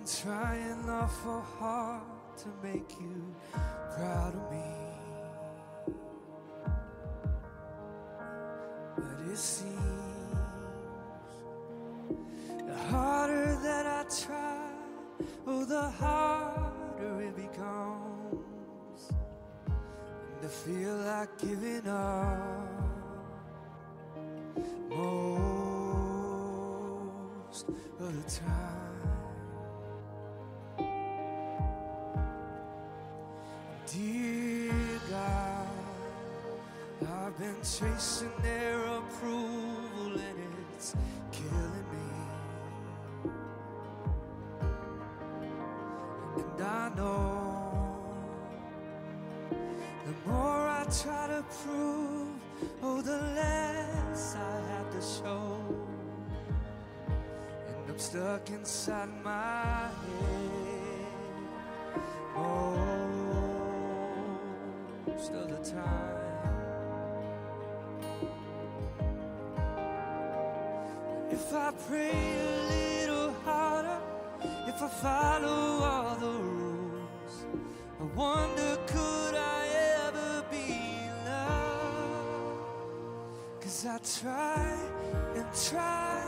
trying awful hard to make you proud of me, but it seems the harder that I try, oh, the harder it becomes, and I feel like giving up most of the time. Dear God, I've been chasing their approval and it's killing me. And I know the more I try to prove, oh, the less I have to show. And I'm stuck inside my head most of the time. If I pray a little harder, if I follow all the rules, I wonder could I ever be loved? 'Cause I try and try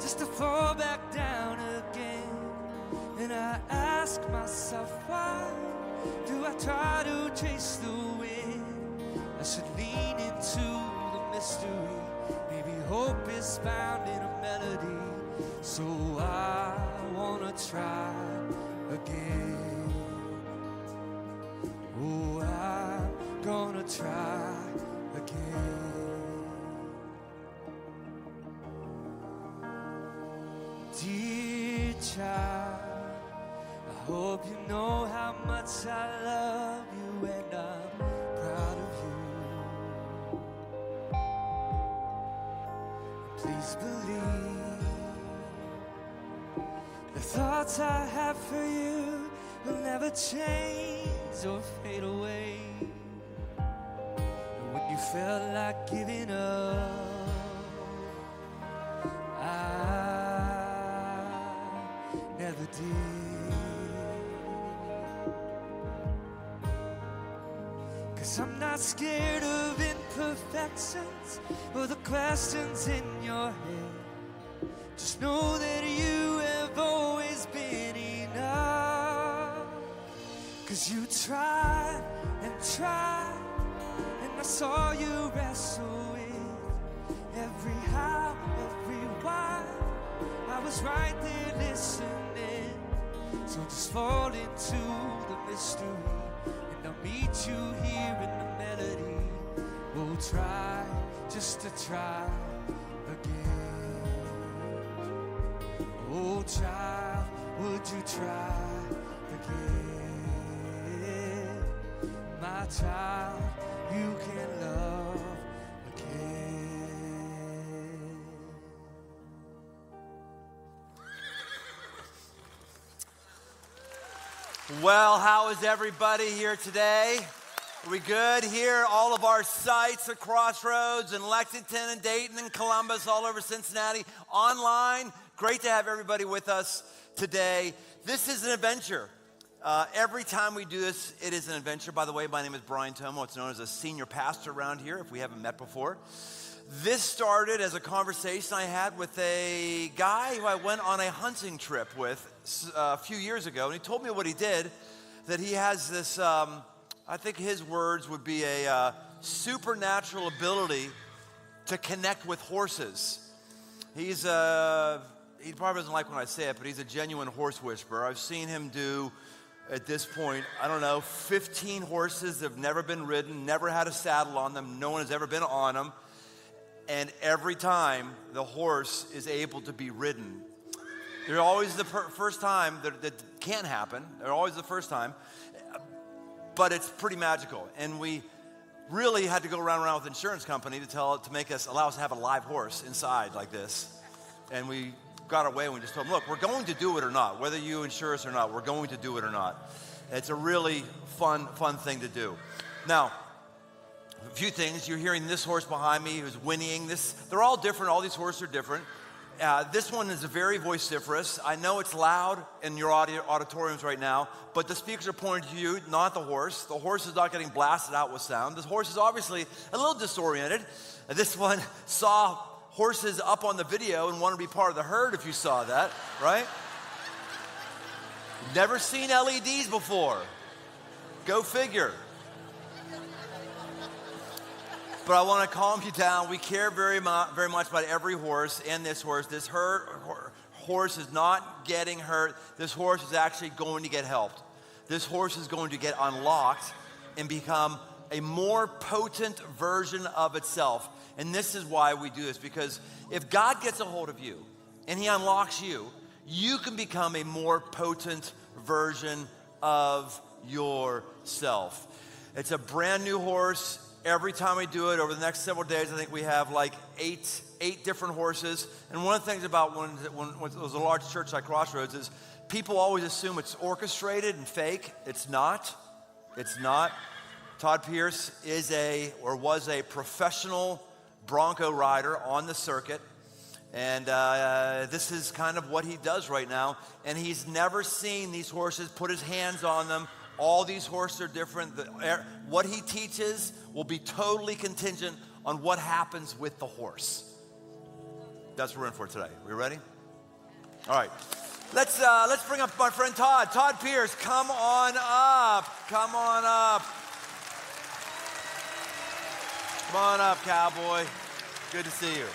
just to fall back down again, and I ask myself, why do I try to chase the wind? I should lean into the mystery. Maybe hope is found in a melody. So I wanna try again. Oh, I'm gonna try again. Dear child, I hope you know how much I love you and I'm proud of you. Please believe the thoughts I have for you will never change or fade away. And when you felt like giving up, I never did. 'Cause I'm not scared of imperfections or the questions in your head. Just know that you have always been enough. 'Cause you tried and tried, and I saw you wrestle with every how, every why. I was right there listening. So just fall into the mystery, and I'll meet you here in the melody. We'll try just to try again. Oh, child, would you try again? My child, you can love again. Well, how is everybody here today? Are we good here? All of our sites at Crossroads in Lexington and Dayton and Columbus, all over Cincinnati, online. Great to have everybody with us today. This is an adventure. Every time we do this, it is an adventure. By the way, my name is Brian Tomo. It's known as a senior pastor around here, if we haven't met before. This started as a conversation I had with a guy who I went on a hunting trip with a few years ago. And he told me what he did, that he has this, I think his words would be a supernatural ability to connect with horses. He probably doesn't like when I say it, but he's a genuine horse whisperer. I've seen him do, at this point, I don't know, 15 horses that have never been ridden, never had a saddle on them, no one has ever been on them. And every time, the horse is able to be ridden. They're always the first time that can't happen. They're always the first time. But it's pretty magical. And we really had to go around with the insurance company to allow us to have a live horse inside like this. And we got our way and we just told them, look, we're going to do it or not. Whether you insure us or not, we're going to do it or not. It's a really fun thing to do. Now, a few things. You're hearing this horse behind me who's whinnying. They're all different. All these horses are different. This one is very vociferous. I know it's loud in your auditoriums right now, but the speakers are pointing to you, not the horse. The horse is not getting blasted out with sound. This horse is obviously a little disoriented. This one saw horses up on the video and wanted to be part of the herd if you saw that, right? Never seen LEDs before. Go figure. But I want to calm you down. We care very much about every horse and this horse. This horse is not getting hurt. This horse is actually going to get helped. This horse is going to get unlocked and become a more potent version of itself. And this is why we do this, because if God gets a hold of you and he unlocks you, you can become a more potent version of yourself. It's a brand new horse. Every time we do it, over the next several days, I think we have like eight different horses. And one of the things about when it was a large church like Crossroads is people always assume it's orchestrated and fake. It's not. It's not. Todd Pierce was a professional bronco rider on the circuit. And this is kind of what he does right now. And he's never seen these horses, put his hands on them. All these horses are different. What he teaches will be totally contingent on what happens with the horse. That's what we're in for today. We ready? All right. Let's bring up my friend Todd. Todd Pierce, come on up. Come on up. Come on up, cowboy. Good to see you.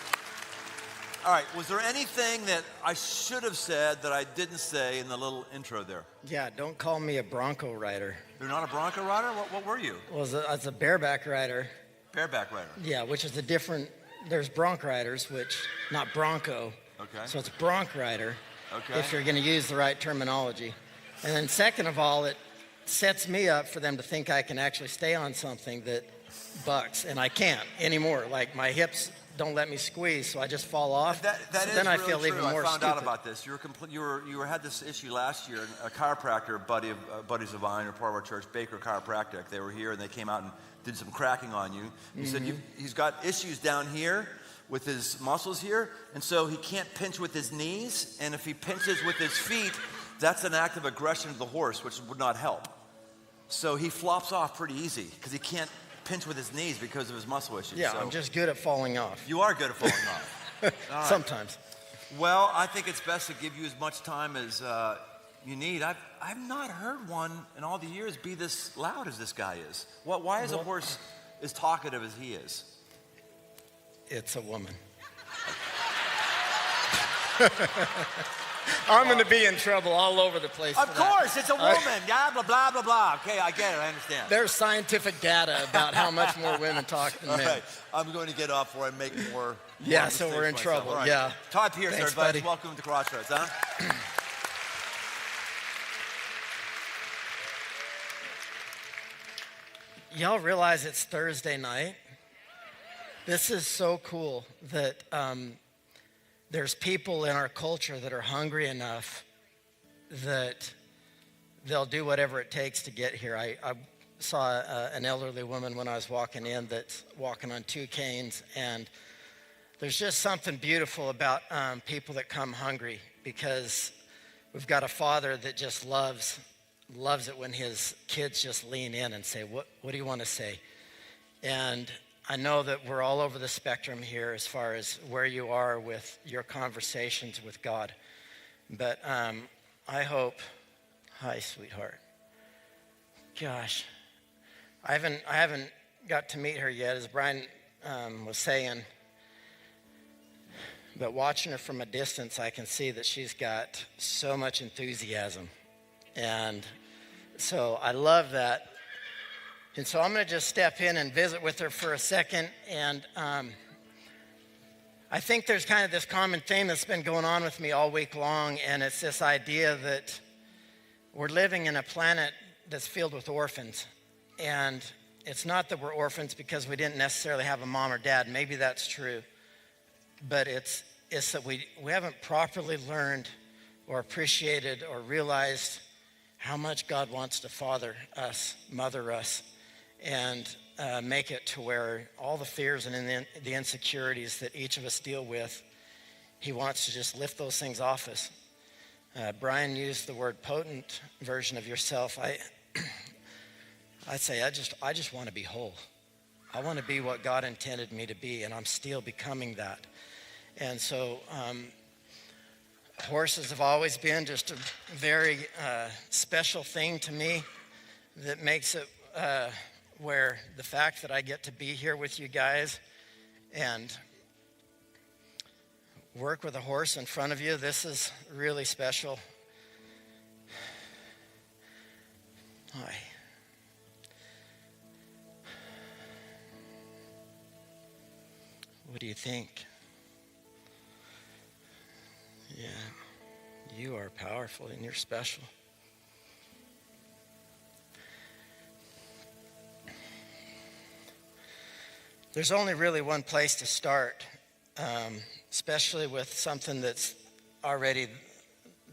All right, was there anything that I should have said that I didn't say in the little intro there? Yeah, don't call me a bronco rider. You're not a bronco rider? What were you? Well, it's a bareback rider. Bareback rider. Yeah, which is there's bronc riders, not bronco. Okay. So it's bronc rider, okay, if you're going to use the right terminology. And then second of all, it sets me up for them to think I can actually stay on something that bucks, and I can't anymore. Like my hips don't let me squeeze, so I just fall off. That so is then I really feel true. even more I found stupid. out about this. You had this issue last year. A chiropractor, buddies of mine, or part of our church, Baker Chiropractic. They were here and they came out and did some cracking on you. He said he's got issues down here with his muscles here, and so he can't pinch with his knees. And if he pinches with his feet, that's an act of aggression to the horse, which would not help. So he flops off pretty easy because he can't pinch with his knees because of his muscle issues. Yeah, so I'm just good at falling off. You are good at falling off. All right. Sometimes. Well, I think it's best to give you as much time as you need. I've not heard one in all the years be this loud as this guy is. Why is a horse as talkative as he is? It's a woman. I'm going to be in trouble all over the place. Of course, it's a woman. Yeah, blah, blah, blah, blah. Okay, I get it. I understand. There's scientific data about how much more women talk than men. All right, I'm going to get off or I make more. Yeah, so we're in trouble. Right. Yeah. Todd Pierce, Thanks, everybody. buddy. Welcome to Crossroads, huh? Y'all realize it's Thursday night? This is so cool that there's people in our culture that are hungry enough that they'll do whatever it takes to get here. I saw an elderly woman when I was walking in that's walking on 2 canes, and there's just something beautiful about people that come hungry, because we've got a father that just loves it when his kids just lean in and say, what do you want to say? And I know that we're all over the spectrum here as far as where you are with your conversations with God. But I hope, hi, sweetheart. Gosh, I haven't got to meet her yet, as Brian was saying. But watching her from a distance, I can see that she's got so much enthusiasm. And so I love that. And so I'm going to just step in and visit with her for a second. And I think there's kind of this common theme that's been going on with me all week long, and it's this idea that we're living in a planet that's filled with orphans. And it's not that we're orphans because we didn't necessarily have a mom or dad. Maybe that's true. But it's that we haven't properly learned or appreciated or realized how much God wants to father us, mother us, and make it to where all the fears and the insecurities that each of us deal with he wants to just lift those things off us. Brian used the word potent version of yourself. I'd say I just want to be whole. I want to be what God intended me to be, and I'm still becoming that. And so horses have always been just a very special thing to me that makes it where the fact that I get to be here with you guys and work with a horse in front of you, this is really special. Hi. What do you think? Yeah, you are powerful and you're special. There's only really one place to start, especially with something that's already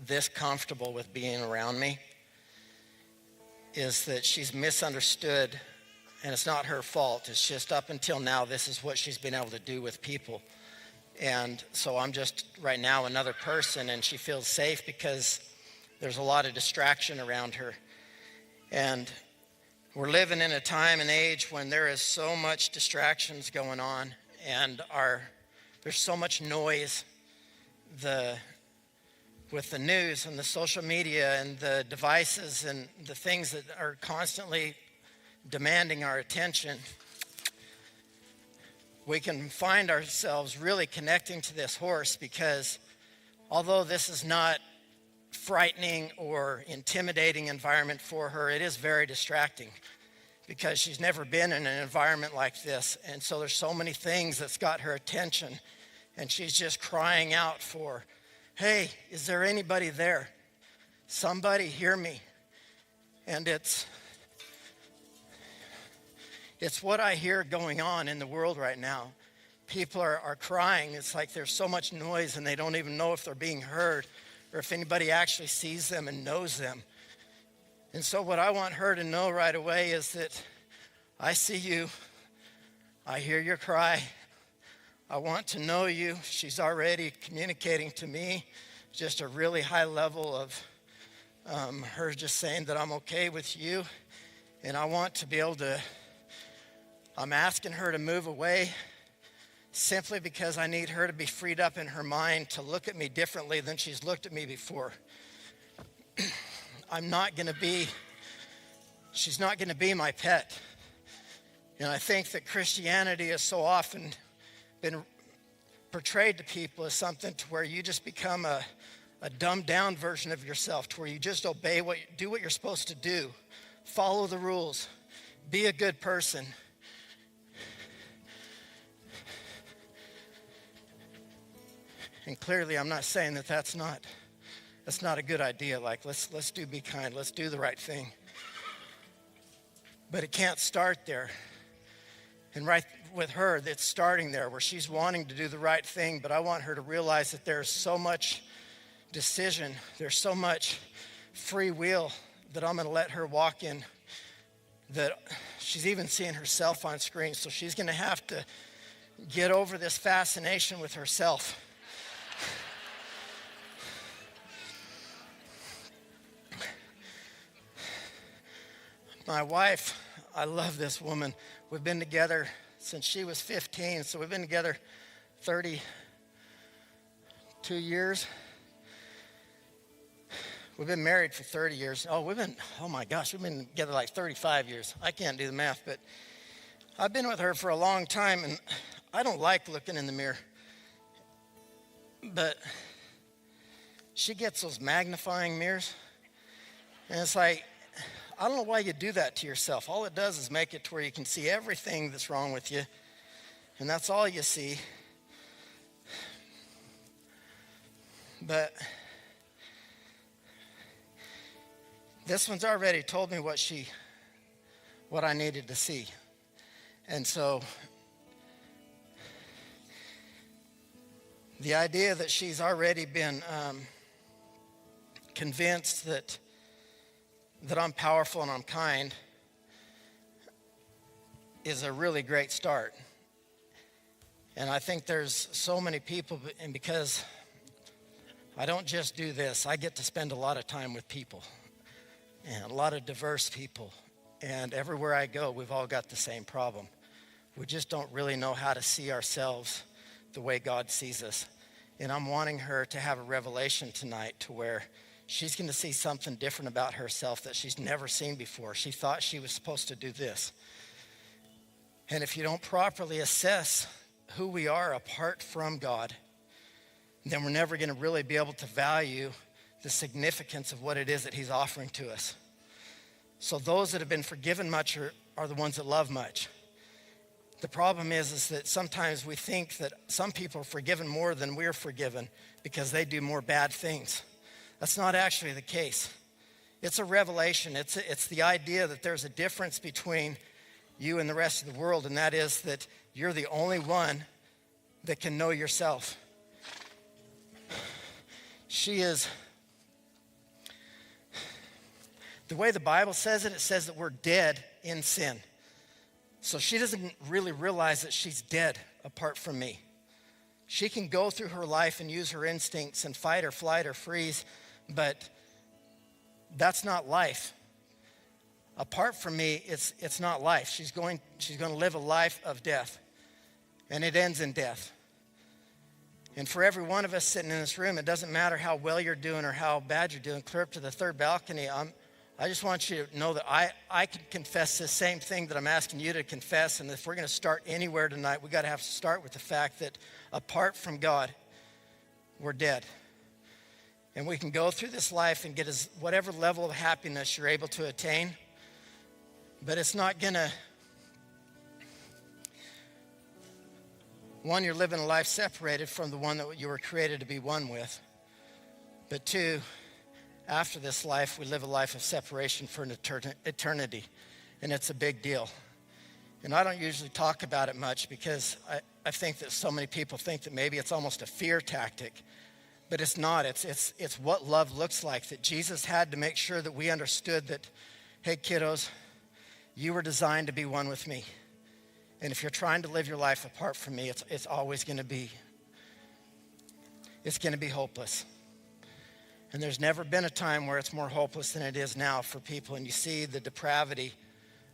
this comfortable with being around me, is that she's misunderstood, and it's not her fault. It's just up until now, this is what she's been able to do with people. And so I'm just right now another person, and she feels safe because there's a lot of distraction around her. And we're living in a time and age when there is so much distractions going on, and there's so much noise with the news and the social media and the devices and the things that are constantly demanding our attention. We can find ourselves really connecting to this horse because although this is not frightening or intimidating environment for her, it is very distracting because she's never been in an environment like this. And so there's so many things that's got her attention, and she's just crying out for, hey, is there anybody there? Somebody hear me. And it's what I hear going on in the world right now. People are crying. It's like there's so much noise and they don't even know if they're being heard or if anybody actually sees them and knows them. And so what I want her to know right away is that I see you. I hear your cry. I want to know you. She's already communicating to me just a really high level of her just saying that I'm okay with you. And I want to be able to, I'm asking her to move away simply because I need her to be freed up in her mind to look at me differently than she's looked at me before. She's not going to be my pet. And I think that Christianity has so often been portrayed to people as something to where you just become a dumbed down version of yourself, to where you just do what you're supposed to do, follow the rules, be a good person. And clearly I'm not saying that that's not a good idea. Like let's be kind, let's do the right thing. But it can't start there. And right with her, it's starting there where she's wanting to do the right thing, but I want her to realize that there's so much decision, there's so much free will that I'm going to let her walk in, that she's even seeing herself on screen. So she's going to have to get over this fascination with herself. My wife, I love this woman. We've been together since she was 15, so we've been together 32 years. We've been married for 30 years. Oh my gosh, we've been together like 35 years. I can't do the math, but I've been with her for a long time, and I don't like looking in the mirror. But she gets those magnifying mirrors, and it's like, I don't know why you do that to yourself. All it does is make it to where you can see everything that's wrong with you, and that's all you see. But this one's already told me what I needed to see. And so the idea that she's already been convinced that I'm powerful and I'm kind is a really great start. And I think there's so many people, and because I don't just do this. I get to spend a lot of time with people, and a lot of diverse people. And everywhere I go, we've all got the same problem. We just don't really know how to see ourselves the way God sees us. And I'm wanting her to have a revelation tonight to where she's going to see something different about herself that she's never seen before. She thought she was supposed to do this. And if you don't properly assess who we are apart from God, then we're never going to really be able to value the significance of what it is that he's offering to us. So those that have been forgiven much are the ones that love much. The problem is that sometimes we think that some people are forgiven more than we're forgiven because they do more bad things. That's not actually the case. It's a revelation. It's the idea that there's a difference between you and the rest of the world, and that is that you're the only one that can know yourself. She is, the way the Bible says it, it says that we're dead in sin. So she doesn't really realize that she's dead apart from me. She can go through her life and use her instincts and fight or flight or freeze, but that's not life. Apart from me, it's not life. She's going to live a life of death, and it ends in death. And for every one of us sitting in this room, it doesn't matter how well you're doing or how bad you're doing. Clear up to the third balcony. I just want you to know that I can confess the same thing that I'm asking you to confess. And if we're going to start anywhere tonight, we got to have to start with the fact that apart from God, we're dead. And we can go through this life and get whatever level of happiness you're able to attain, but it's not going to. One, you're living a life separated from the one that you were created to be one with. But two, after this life, we live a life of separation for an eternity. And it's a big deal. And I don't usually talk about it much because I think that so many people think that maybe it's almost a fear tactic. But it's not. It's what love looks like. That Jesus had to make sure that we understood that, hey, kiddos, you were designed to be one with me. And if you're trying to live your life apart from me, it's always going to be hopeless. And there's never been a time where it's more hopeless than it is now for people. And you see the depravity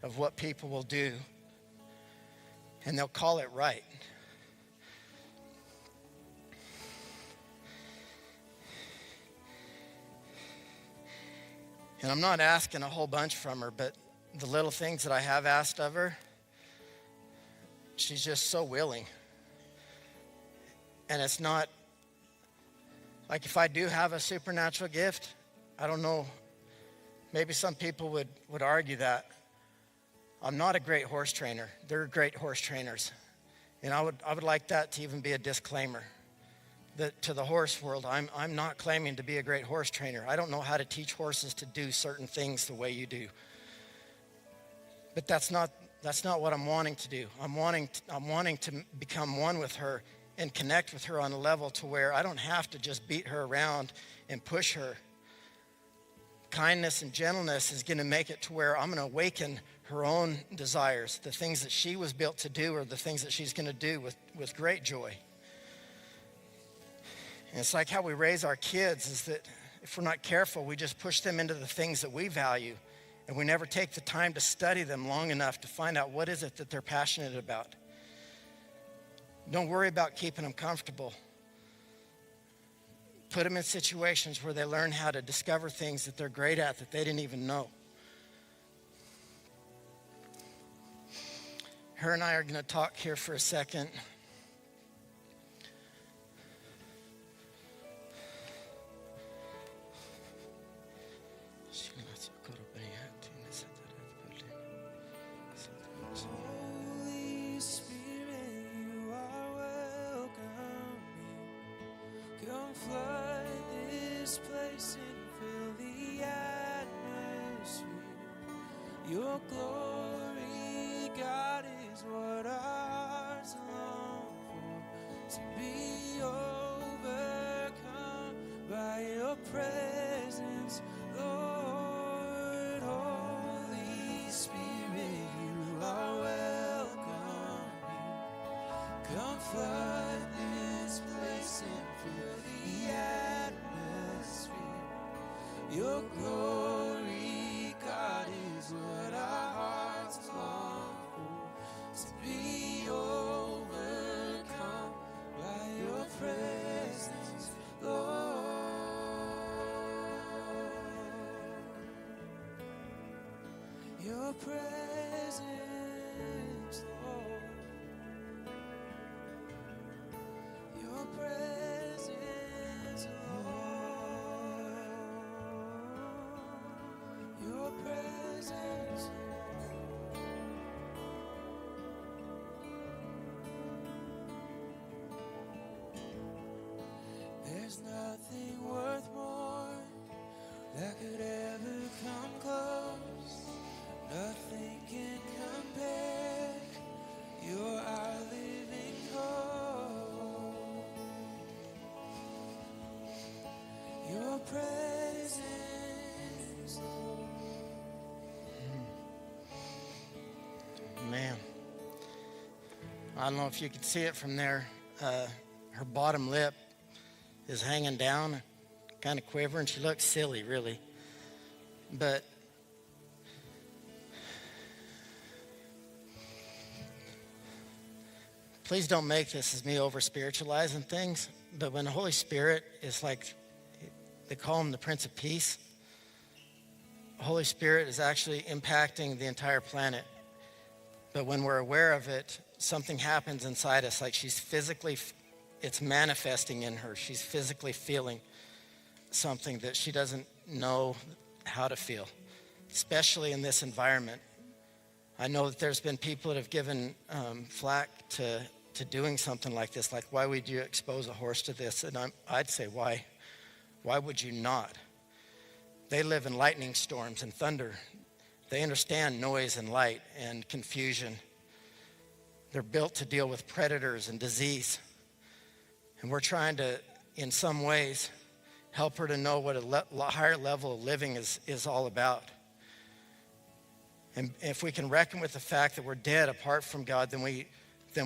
of what people will do, and they'll call it right. And I'm not asking a whole bunch from her, but the little things that I have asked of her, she's just so willing. And it's not, like if I do have a supernatural gift, I don't know, maybe some people would argue that. I'm not a great horse trainer. They're great horse trainers. And I would like that to even be a disclaimer. That to the horse world, I'm not claiming to be a great horse trainer. I don't know how to teach horses to do certain things the way you do. But that's not what I'm wanting to do. I'm wanting to become one with her and connect with her on a level to where I don't have to just beat her around and push her. Kindness and gentleness is going to make it to where I'm going to awaken her own desires, the things that she was built to do or the things that she's going to do with great joy. And it's like how we raise our kids is that if we're not careful, we just push them into the things that we value. And we never take the time to study them long enough to find out what is it that they're passionate about. Don't worry about keeping them comfortable. Put them in situations where they learn how to discover things that they're great at that they didn't even know. Her and I are going to talk here for a second. Holy Spirit, you are welcome here. Come flood this place and fill the atmosphere. Your glory, God, is what our hearts long for. To be overcome by your presence, Lord. Holy Spirit, you are welcome here. Come flood this place and fill the atmosphere. Your glory, God, is what our hearts long for. To be overcome by your presence, Lord. Your presence, Lord. Your presence, Lord. Your presence, there's nothing worth more that could ever come close. Nothing can compare. You're our living hope. Your presence, Lord. Man, I don't know if you could see it from there. Her bottom lip is hanging down, kind of quivering. She looks silly, really. But please don't make this as me over spiritualizing things. But when the Holy Spirit is like, they call him the Prince of Peace, the Holy Spirit is actually impacting the entire planet. But when we're aware of it, something happens inside us, like she's physically, it's manifesting in her. She's physically feeling something that she doesn't know how to feel, especially in this environment. I know that there's been people that have given flack to doing something like this, like, why would you expose a horse to this? And I'd say, why? Why would you not? They live in lightning storms and thunder. They understand noise and light and confusion. They're built to deal with predators and disease. And we're trying to, in some ways, help her to know what a higher level of living is all about. And if we can reckon with the fact that we're dead apart from God, then we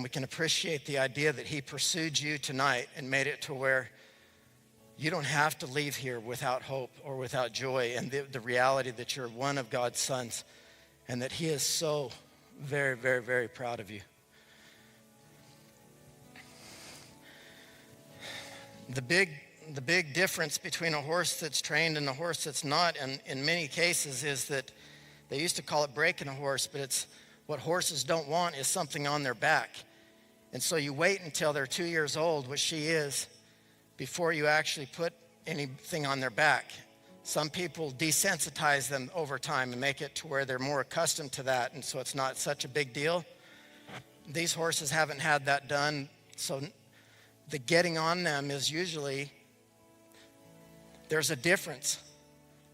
can appreciate the idea that he pursued you tonight and made it to where you don't have to leave here without hope or without joy, and the reality that you're one of God's sons and that he is so very, very, very proud of you. The big difference between a horse that's trained and a horse that's not, and in many cases, is that they used to call it breaking a horse, but it's what horses don't want is something on their back. And so you wait until they're 2 years old, which she is, before you actually put anything on their back. Some people desensitize them over time and make it to where they're more accustomed to that, and so it's not such a big deal. These horses haven't had that done, so the getting on them is usually, there's a difference.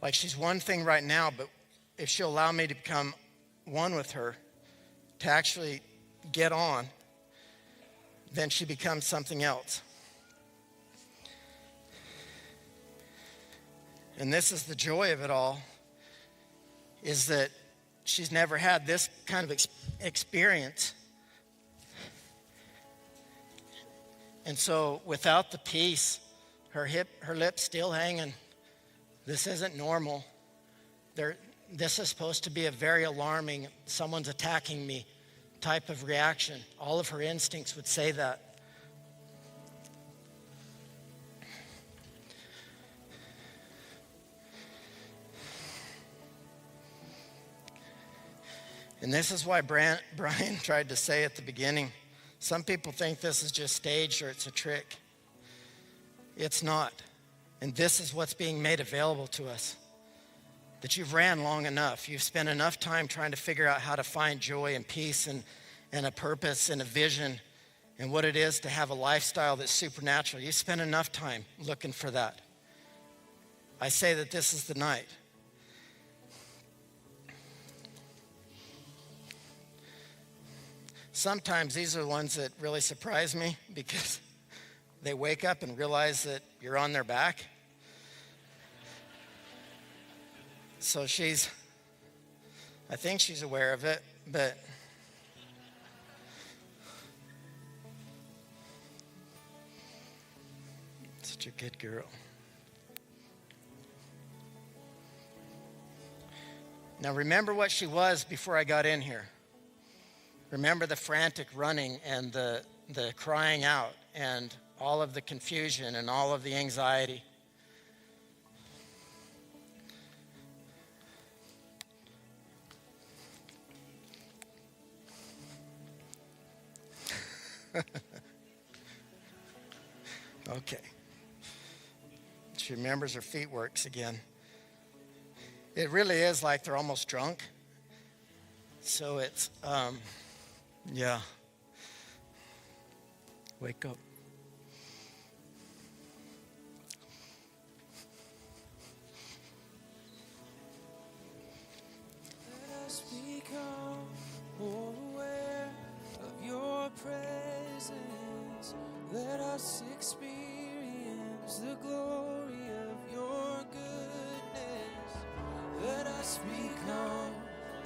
Like, she's one thing right now, but if she'll allow me to become one with her, to actually get on, then she becomes something else. And this is the joy of it all, is that she's never had this kind of experience. And so without the peace, her lip's still hanging. This isn't normal. This is supposed to be a very alarming, someone's attacking me type of reaction. All of her instincts would say that. And this is why Brian tried to say at the beginning, some people think this is just staged or it's a trick. It's not. And this is what's being made available to us. That you've ran long enough. You've spent enough time trying to figure out how to find joy and peace and a purpose and a vision and what it is to have a lifestyle that's supernatural. You've spent enough time looking for that. I say that this is the night. Sometimes these are the ones that really surprise me because they wake up and realize that you're on their back. So I think she's aware of it, but such a good girl. Now remember what she was before I got in here. Remember the frantic running and the crying out and all of the confusion and all of the anxiety. Okay. She remembers her feet works again. It really is like they're almost drunk. So it's, yeah. Wake up. Let us become more aware of your presence. Let us experience the glory of your goodness. Let us become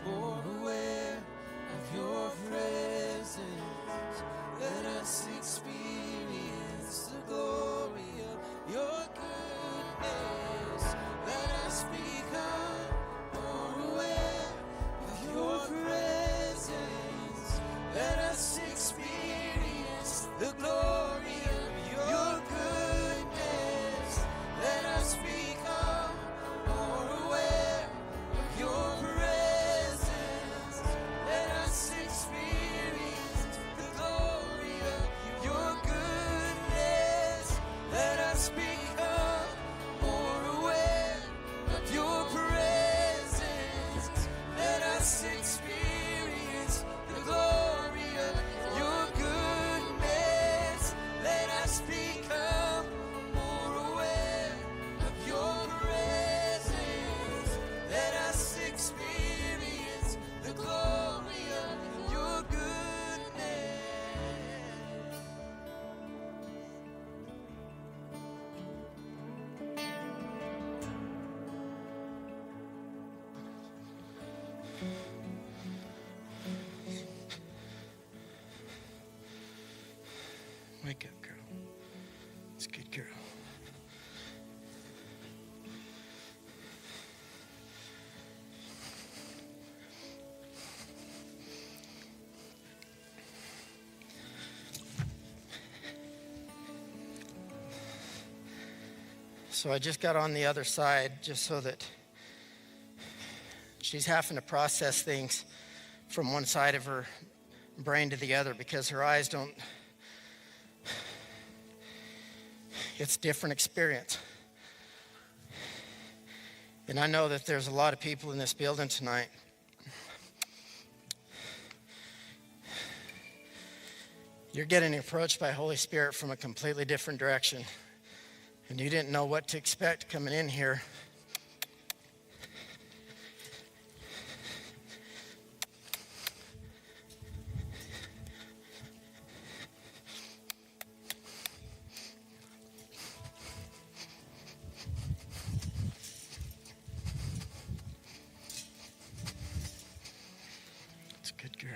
more aware of your presence. Let us experience the glory of your goodness. Let us become more aware of your presence. Let us experience the glory of your goodness. Let us become more aware of your presence. Let us experience the glory of your goodness. Let us become more aware of your presence. Let us experience the glory of your goodness. Let us become more aware of your presence. Let us experience the glory of your goodness. Wake up, girl. It's a good girl. So I just got on the other side just so that she's having to process things from one side of her brain to the other because her eyes don't. It's a different experience. And I know that there's a lot of people in this building tonight. You're getting approached by Holy Spirit from a completely different direction. And you didn't know what to expect coming in here. It's a good girl.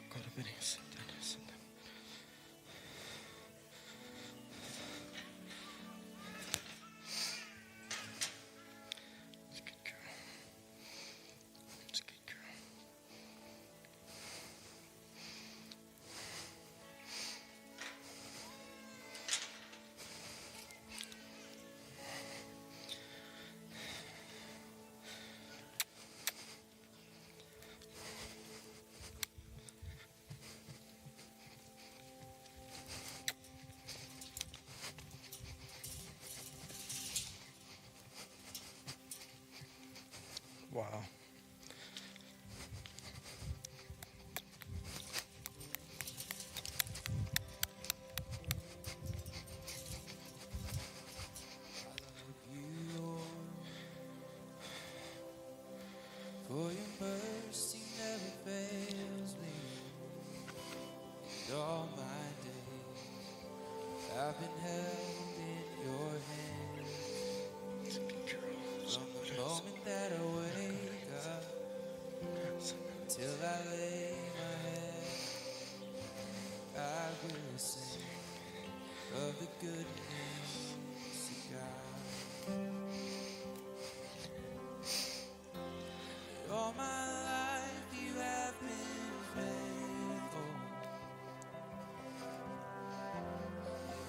Go to Benny. Sit down. Sit down. It's a good girl. It's a good girl. Wow. You, Lord, for your mercy never fails me. And all my days I've been held in your hand. It's a good girl. From the moment that I wake up till I lay my head, I will sing of the goodness of God. All my life you have been faithful.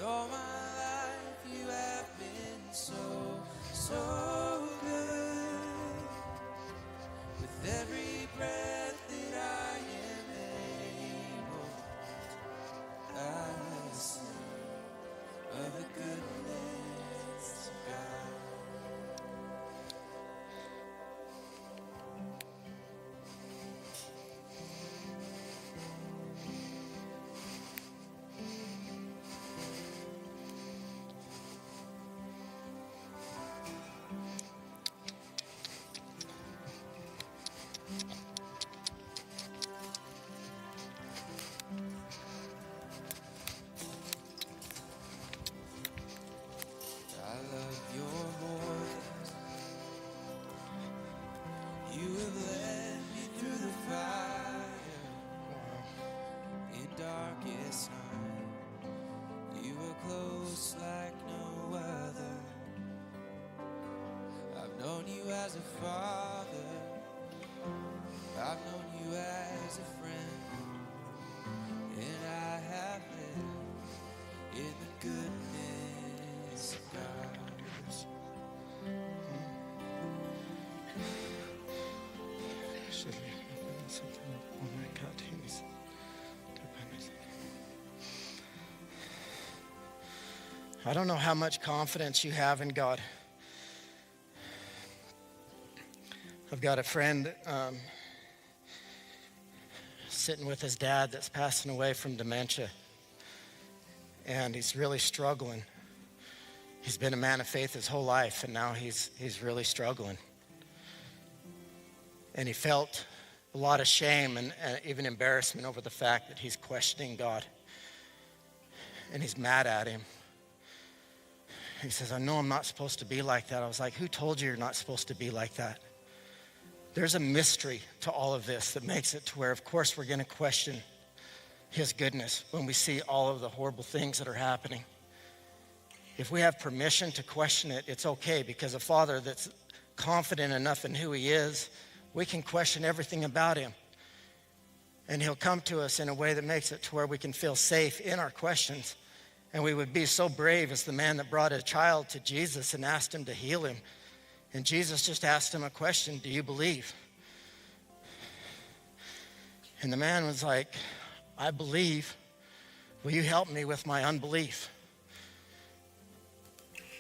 All my life you have been so, so good. With every breath that I am able, I will sing of the goodness of God. I love your voice. You have led me through the fire in darkest night. You are close like no other. I've known you as a father. I've known you as a friend. And I have lived in the goodness of God. I don't know how much confidence you have in God. I've got a friend sitting with his dad that's passing away from dementia, and he's really struggling. He's been a man of faith his whole life, and now he's really struggling. And he felt a lot of shame and even embarrassment over the fact that he's questioning God, and he's mad at him. He says, I know I'm not supposed to be like that. I was like, who told you you're not supposed to be like that? There's a mystery to all of this that makes it to where, of course, we're going to question his goodness when we see all of the horrible things that are happening. If we have permission to question it, it's okay, because a father that's confident enough in who he is, we can question everything about him. And he'll come to us in a way that makes it to where we can feel safe in our questions. And we would be so brave as the man that brought a child to Jesus and asked him to heal him. And Jesus just asked him a question, do you believe? And the man was like, I believe. Will you help me with my unbelief?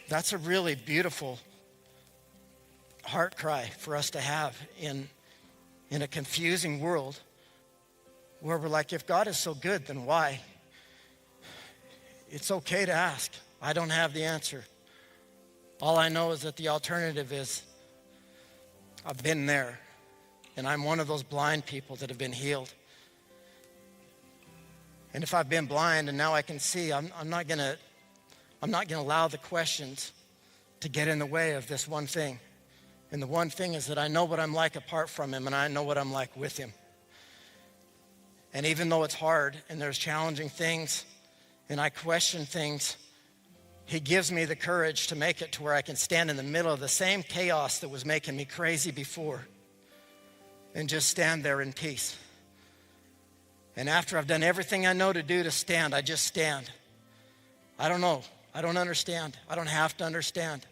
That's a really beautiful heart cry for us to have in a confusing world where we're like, if God is so good, then why? It's okay to ask. I don't have the answer. All I know is that the alternative is I've been there, and I'm one of those blind people that have been healed. And if I've been blind and now I can see, I'm not gonna allow the questions to get in the way of this one thing. And the one thing is that I know what I'm like apart from him, and I know what I'm like with him. And even though it's hard and there's challenging things and I question things, he gives me the courage to make it to where I can stand in the middle of the same chaos that was making me crazy before and just stand there in peace. And after I've done everything I know to do to stand, I just stand. I don't know. I don't understand. I don't have to understand.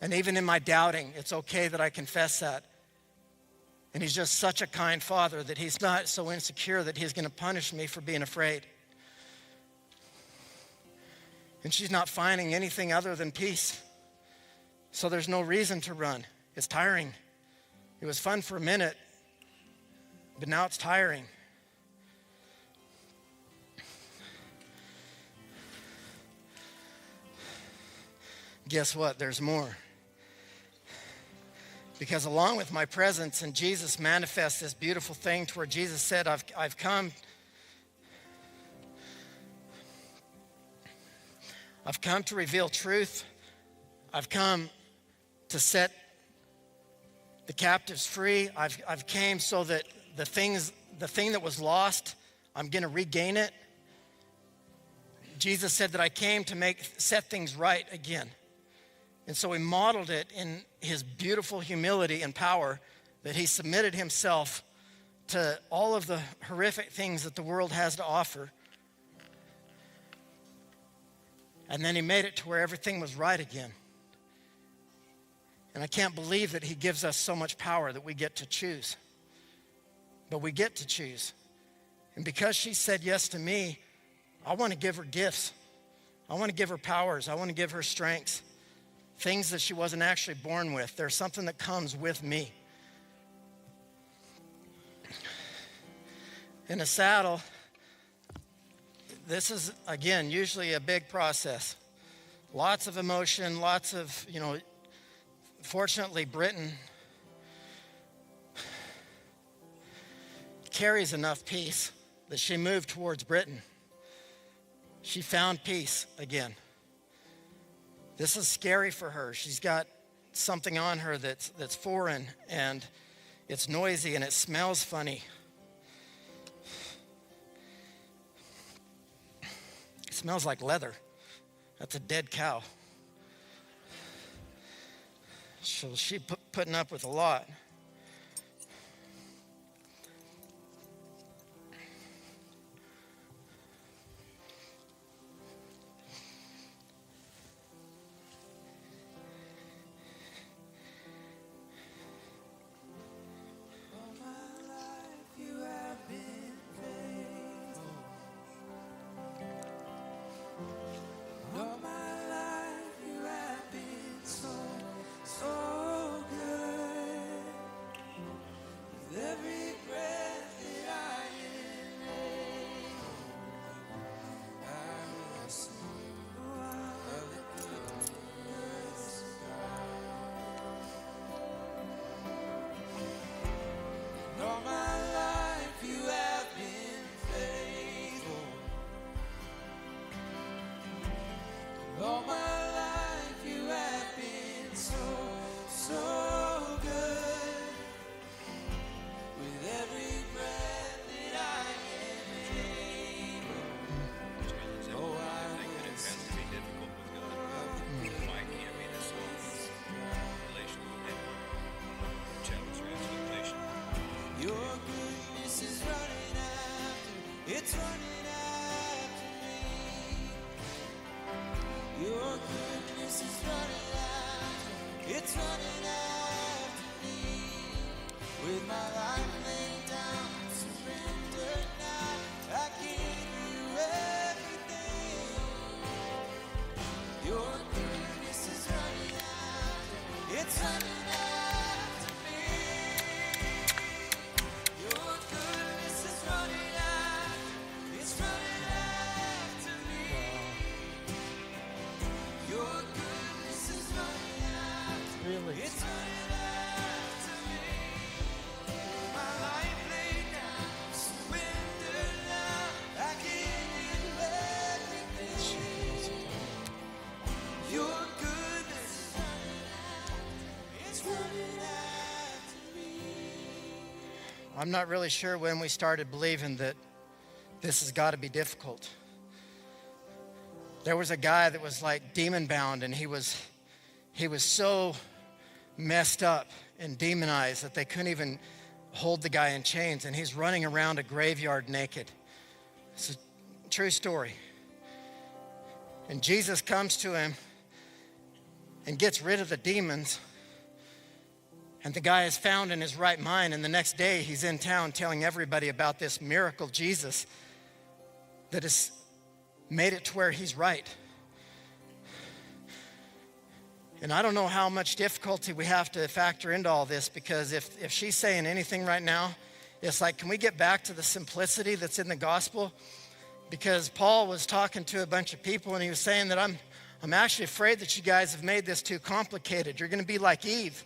And even in my doubting, it's okay that I confess that. And he's just such a kind father that he's not so insecure that he's going to punish me for being afraid. And she's not finding anything other than peace. So there's no reason to run. It's tiring. It was fun for a minute, but now it's tiring. Guess what? There's more. Because along with my presence, and Jesus manifests this beautiful thing to where Jesus said, I've come to reveal truth. I've come to set the captives free. I've came so that the thing that was lost, I'm going to regain it. Jesus said that I came to set things right again. And so he modeled it in his beautiful humility and power, that he submitted himself to all of the horrific things that the world has to offer. And then he made it to where everything was right again. And I can't believe that he gives us so much power that we get to choose. But we get to choose. And because she said yes to me, I want to give her gifts. I want to give her powers. I want to give her strengths. Things that she wasn't actually born with. There's something that comes with me. In a saddle, this is, again, usually a big process. Lots of emotion, lots of, fortunately, Britain carries enough peace that she moved towards Britain. She found peace again. This is scary for her. She's got something on her that's foreign, and it's noisy and it smells funny. It smells like leather. That's a dead cow. So she's putting up with a lot. All my life you have been so good. With every breath that I am able. Oh, I think that it has to be difficult with God. Why can't be this relation with Him? Challenge your expectation. Your goodness is running after, it's running after me. Your goodness is running after, it's running after me. With my life laid down, surrendered now, I give you everything. Your goodness is running after, it's running after me. Your goodness is running after, it's running after me. Your goodness is running after, Really? it's running after me. My life laid down, surrendered now, I give you everything. Your goodness is running after, it's running after me. I'm not really sure when we started believing that this has got to be difficult. There was a guy that was like demon bound, and he was so messed up and demonized that they couldn't even hold the guy in chains, and he's running around a graveyard naked. It's a true story. And Jesus comes to him and gets rid of the demons, and the guy is found in his right mind, and the next day he's in town telling everybody about this miracle Jesus that has made it to where he's right. And I don't know how much difficulty we have to factor into all this, because if she's saying anything right now, it's like, can we get back to the simplicity that's in the gospel? Because Paul was talking to a bunch of people, and he was saying that I'm actually afraid that you guys have made this too complicated. You're going to be like Eve.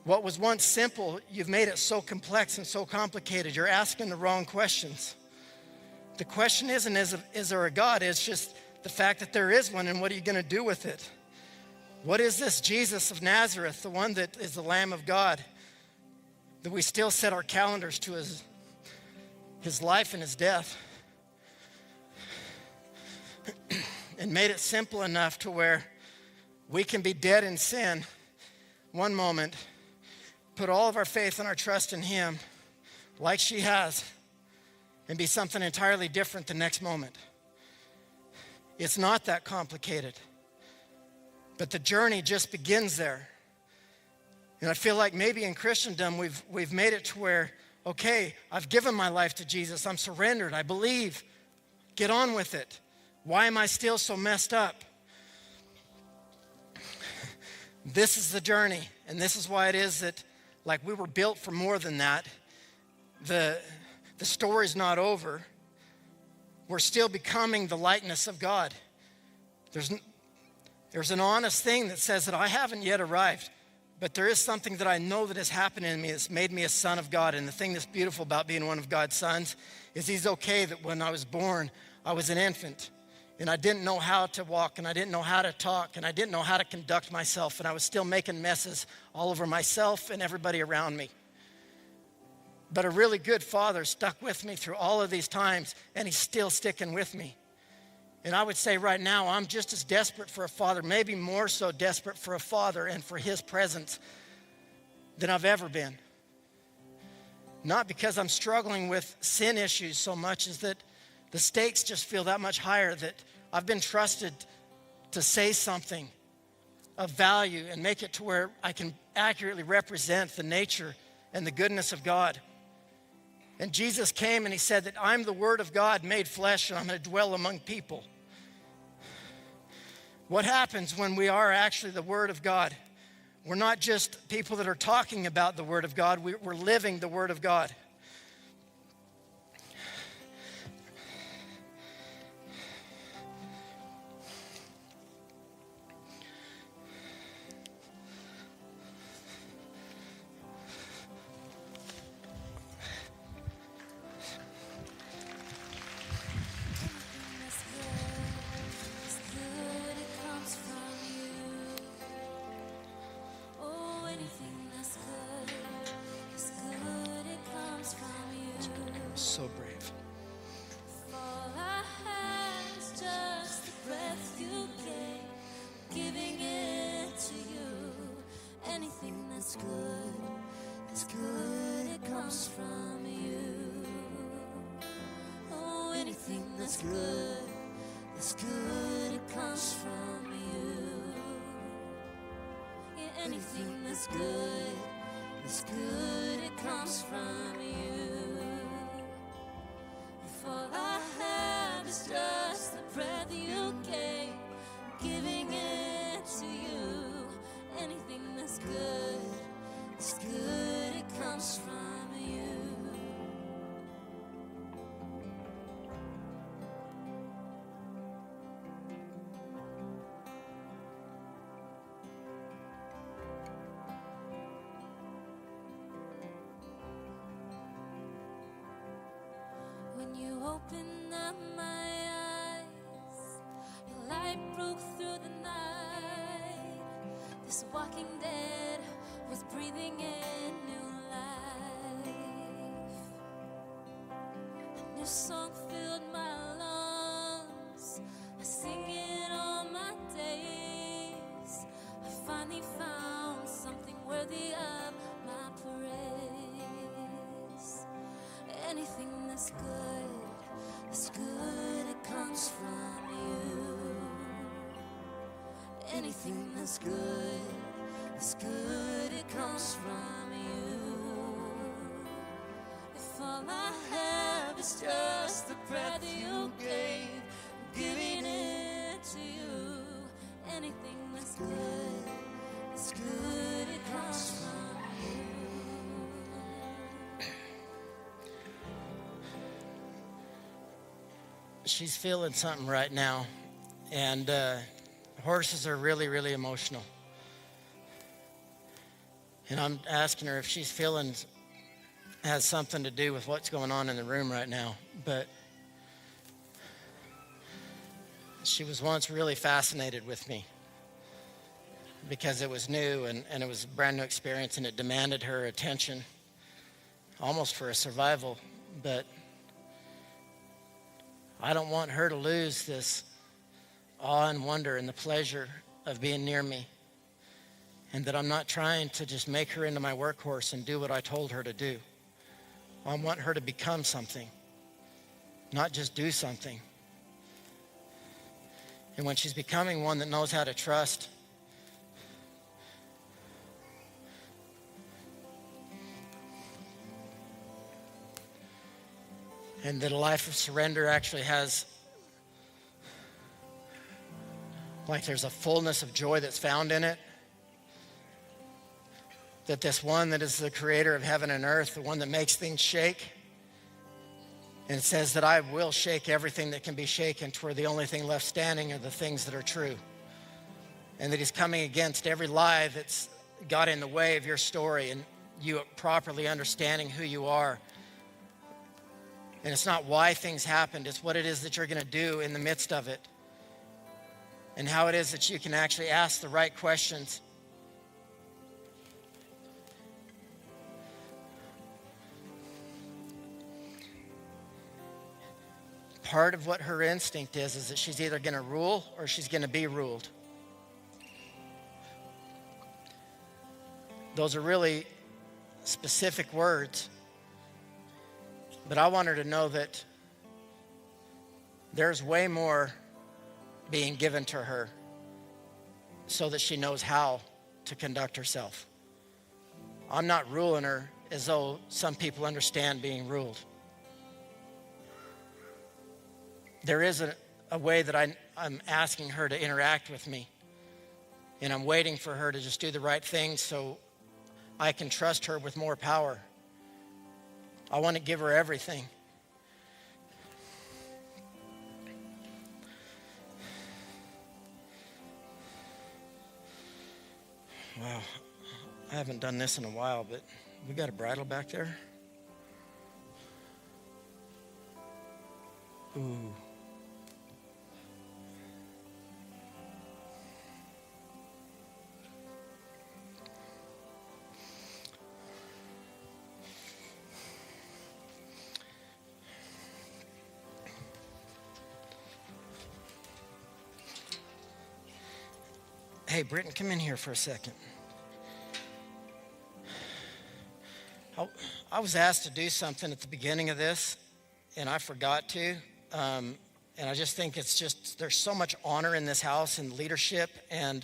What was once simple, you've made it so complex and so complicated. You're asking the wrong questions. The question isn't, is there a God? It's just the fact that there is one, and what are you going to do with it? What is this Jesus of Nazareth, the one that is the Lamb of God, that we still set our calendars to his life and his death, and made it simple enough to where We can be dead in sin one moment, put all of our faith and our trust in him, like she has, and be something entirely different the next moment. It's not that complicated. But the journey just begins there. And I feel like maybe in Christendom we've made it to where, okay, I've given my life to Jesus. I'm surrendered. I believe. Get on with it. Why am I still so messed up? This is the journey. And this is why it is that, like, we were built for more than that. The story's not over. We're still becoming the likeness of God. There's an honest thing that says that I haven't yet arrived, but there is something that I know that has happened in me that's made me a son of God. And the thing that's beautiful about being one of God's sons is he's okay that when I was born, I was an infant, and I didn't know how to walk, and I didn't know how to talk, and I didn't know how to conduct myself, and I was still making messes all over myself and everybody around me. But a really good father stuck with me through all of these times, and he's still sticking with me. And I would say right now, I'm just as desperate for a father, maybe more so desperate for a father and for his presence than I've ever been. Not because I'm struggling with sin issues so much as that the stakes just feel that much higher, that I've been trusted to say something of value and make it to where I can accurately represent the nature and the goodness of God. And Jesus came and he said that I'm the Word of God made flesh, and I'm going to dwell among people. What happens when we are actually the Word of God? We're not just people that are talking about the Word of God, we're living the Word of God. So brave. All I have is just the breath you gave, giving it to you. Anything that's good, it comes from you. Oh, anything that's good, it comes from you. Yeah, anything that's good, it comes from you. All I have is just the breath you gave, giving it to you. Anything that's good, it comes from you. When you opened up my eyes, your light broke through the night. This walking dead was breathing in new life. A new song filled my lungs. I sing it all my days. I finally found something worthy of my praise. Anything that's good, it comes from you. Anything that's good, it comes from you. If all I have is just the breath you gave, giving it to you. Anything that's good, it comes from you. She's feeling something right now, and horses are really, really emotional. And I'm asking her if she's feeling has something to do with what's going on in the room right now. But she was once really fascinated with me because it was new and it was a brand new experience, and it demanded her attention almost for a survival. But I don't want her to lose this awe and wonder and the pleasure of being near me, and that I'm not trying to just make her into my workhorse and do what I told her to do. I want her to become something, not just do something. And when she's becoming one that knows how to trust, and that a life of surrender actually has, like there's a fullness of joy that's found in it. That this one that is the creator of heaven and earth, the one that makes things shake, and it says that I will shake everything that can be shaken to where the only thing left standing are the things that are true. And that he's coming against every lie that's got in the way of your story and you properly understanding who you are. And it's not why things happened, it's what it is that you're going to do in the midst of it. And how it is that you can actually ask the right questions. Part of what her instinct is that she's either going to rule or she's going to be ruled. Those are really specific words. But I want her to know that there's way more being given to her so that she knows how to conduct herself. I'm not ruling her as though some people understand being ruled. There is a way that I'm asking her to interact with me. And I'm waiting for her to just do the right thing so I can trust her with more power. I want to give her everything. Wow, I haven't done this in a while, but we got a bridle back there? Ooh. Hey, Britton, come in here for a second. I was asked to do something at the beginning of this, and I forgot to. And I just think there's so much honor in this house and leadership, and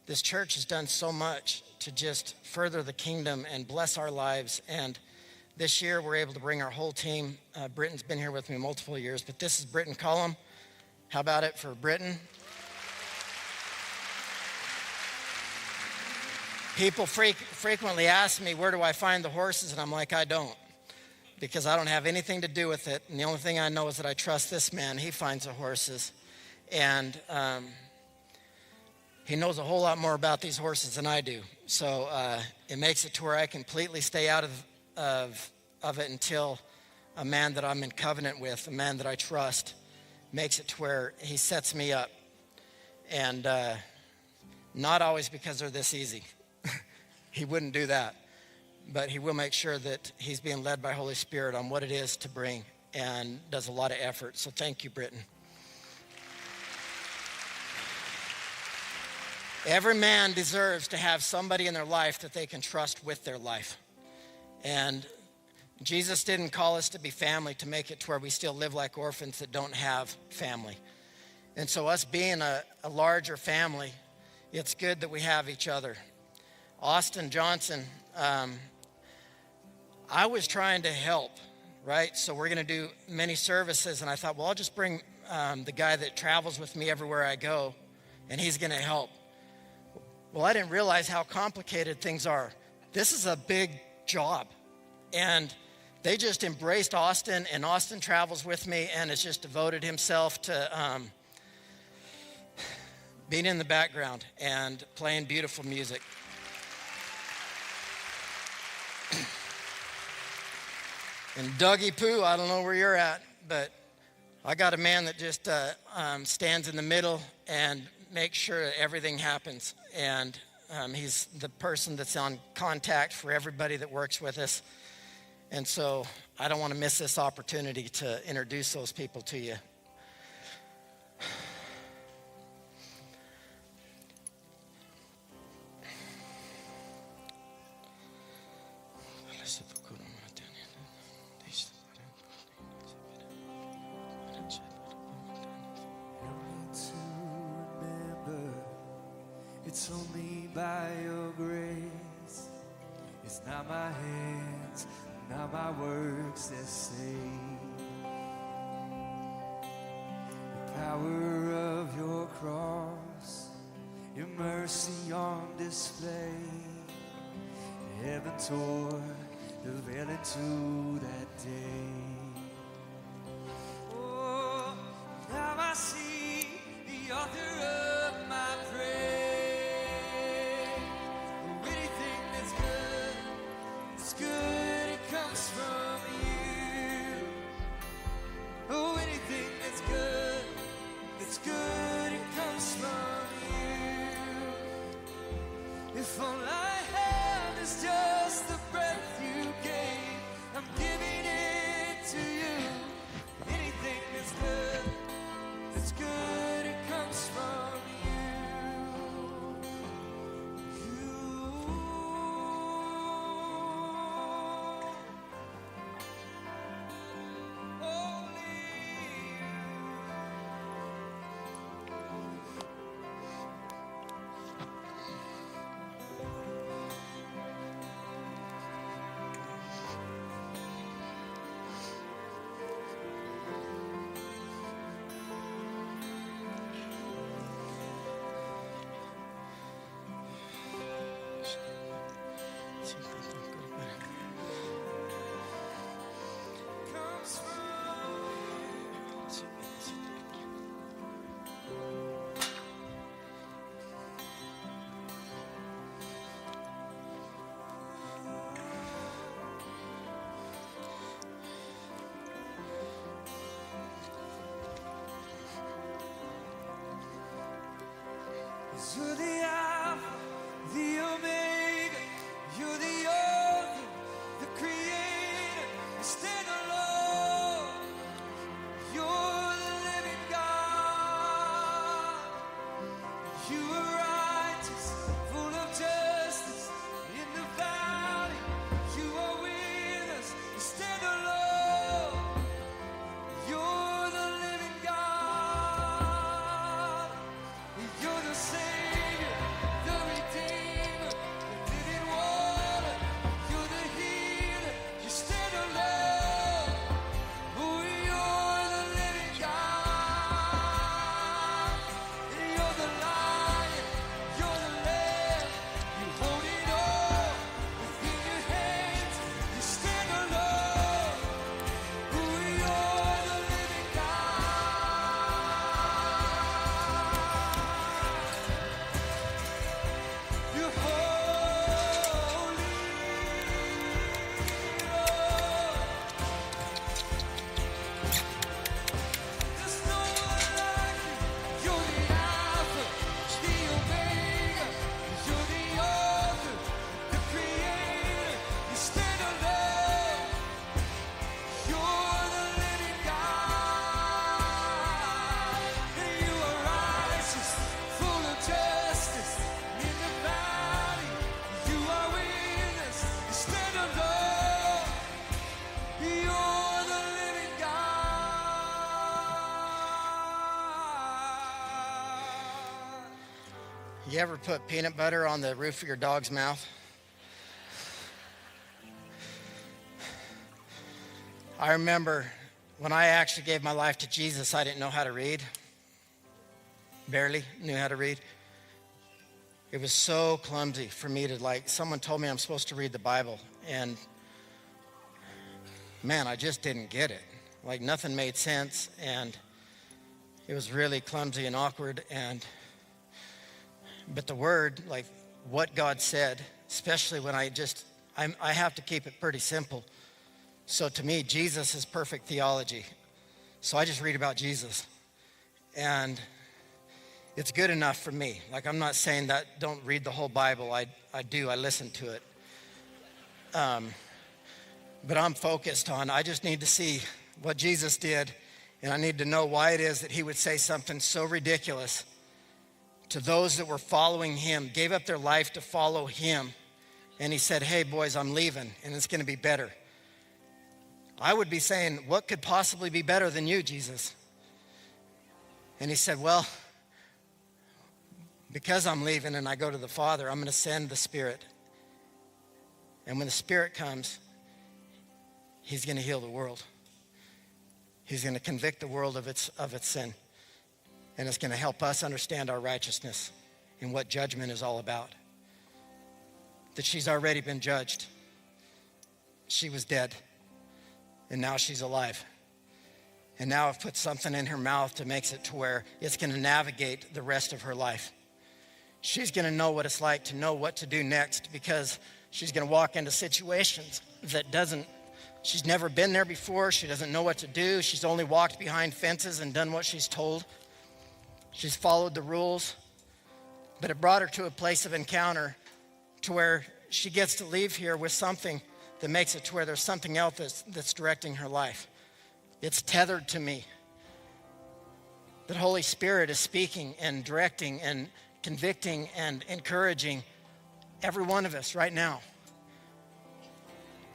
this church has done so much to just further the kingdom and bless our lives. And this year, we're able to bring our whole team. Britton's been here with me multiple years, but this is Britton Cullum. How about it for Britton? People frequently ask me, where do I find the horses? And I'm like, I don't, because I don't have anything to do with it. And the only thing I know is that I trust this man. He finds the horses. And he knows a whole lot more about these horses than I do. So it makes it to where I completely stay out of it until a man that I'm in covenant with, a man that I trust, makes it to where he sets me up. And not always because they're this easy. He wouldn't do that, but he will make sure that he's being led by Holy Spirit on what it is to bring, and does a lot of effort. So thank you, Britton. Every man deserves to have somebody in their life that they can trust with their life. And Jesus didn't call us to be family to make it to where we still live like orphans that don't have family. And so us being a larger family, it's good that we have each other. Austin Johnson, I was trying to help, right? So we're going to do many services, and I thought, well, I'll just bring the guy that travels with me everywhere I go, and he's going to help. Well, I didn't realize how complicated things are. This is a big job, and they just embraced Austin, and Austin travels with me and has just devoted himself to being in the background and playing beautiful music. And Dougie Pooh, I don't know where you're at, but I got a man that just stands in the middle and makes sure that everything happens. And he's the person that's on contact for everybody that works with us. And so I don't want to miss this opportunity to introduce those people to you. It's only by your grace. It's not my hands, not my works that save. The power of your cross, your mercy on display. Heaven tore the veil into that day. Oh, now I see the author of my praise. Oh, anything that's good, it comes from you. Oh, anything that's good, it comes from you. If all I have is just the breath you gave, I'm giving it to you. Anything that's good, it comes from you. Comes You're the Alpha, the Omega. You're the author, the creator. You stand alone. You're the living God. You are righteous, full of justice. In the valley, you are with us. You stand alone. You're the living God. You're the Savior, the Redeemer, the living water. You're the healer. You stand alone. Oh, you're the living God. You're the Lion. You're the Lamb. You hold it all within your hands. You stand alone. Oh, you're the living God. You're holy, there's no one like you. You're the Alpha, the Omega. You're the author, the creator. You stand alone. You're the living God. You are righteous, full of justice. In the valley, you are with us. You stand alone. You're the living God. You ever put peanut butter on the roof of your dog's mouth? I remember when I actually gave my life to Jesus, I didn't know how to read. Barely knew how to read. It was so clumsy for me to, someone told me I'm supposed to read the Bible, and man, I just didn't get it. Nothing made sense, and it was really clumsy and awkward. But the word, what God said, especially when I have to keep it pretty simple. So to me, Jesus is perfect theology. So I just read about Jesus. And it's good enough for me. I'm not saying that don't read the whole Bible. I do, I listen to it. But I'm focused on, I just need to see what Jesus did, and I need to know why it is that he would say something so ridiculous to those that were following him, gave up their life to follow him. And he said, hey boys, I'm leaving, and it's gonna be better. I would be saying, what could possibly be better than you, Jesus? And he said, well, because I'm leaving and I go to the Father, I'm going to send the Spirit. And when the Spirit comes, he's going to heal the world. He's going to convict the world of its sin. And it's going to help us understand our righteousness and what judgment is all about. That she's already been judged. She was dead, and now she's alive. And now I've put something in her mouth that makes it to where it's going to navigate the rest of her life. She's going to know what it's like to know what to do next, because she's going to walk into situations she's never been there before. She doesn't know what to do. She's only walked behind fences and done what she's told. She's followed the rules, but it brought her to a place of encounter to where she gets to leave here with something that makes it to where there's something else that's directing her life. It's tethered to me. The Holy Spirit is speaking and directing and convicting and encouraging every one of us right now.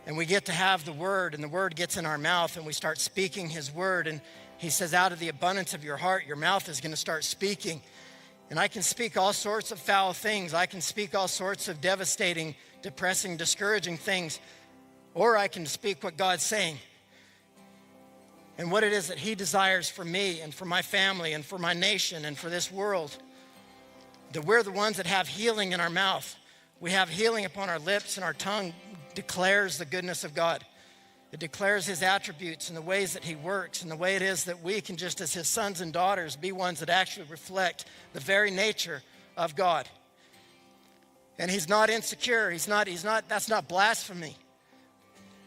And we get to have the Word, and the Word gets in our mouth, and we start speaking His Word. And He says, out of the abundance of your heart, your mouth is going to start speaking. And I can speak all sorts of foul things. I can speak all sorts of devastating, depressing, discouraging things. Or I can speak what God's saying. And what it is that He desires for me and for my family and for my nation and for this world. That we're the ones that have healing in our mouth. We have healing upon our lips, and our tongue declares the goodness of God. It declares His attributes and the ways that He works, and the way it is that we can, just as His sons and daughters, be ones that actually reflect the very nature of God. And He's not insecure. That's not blasphemy.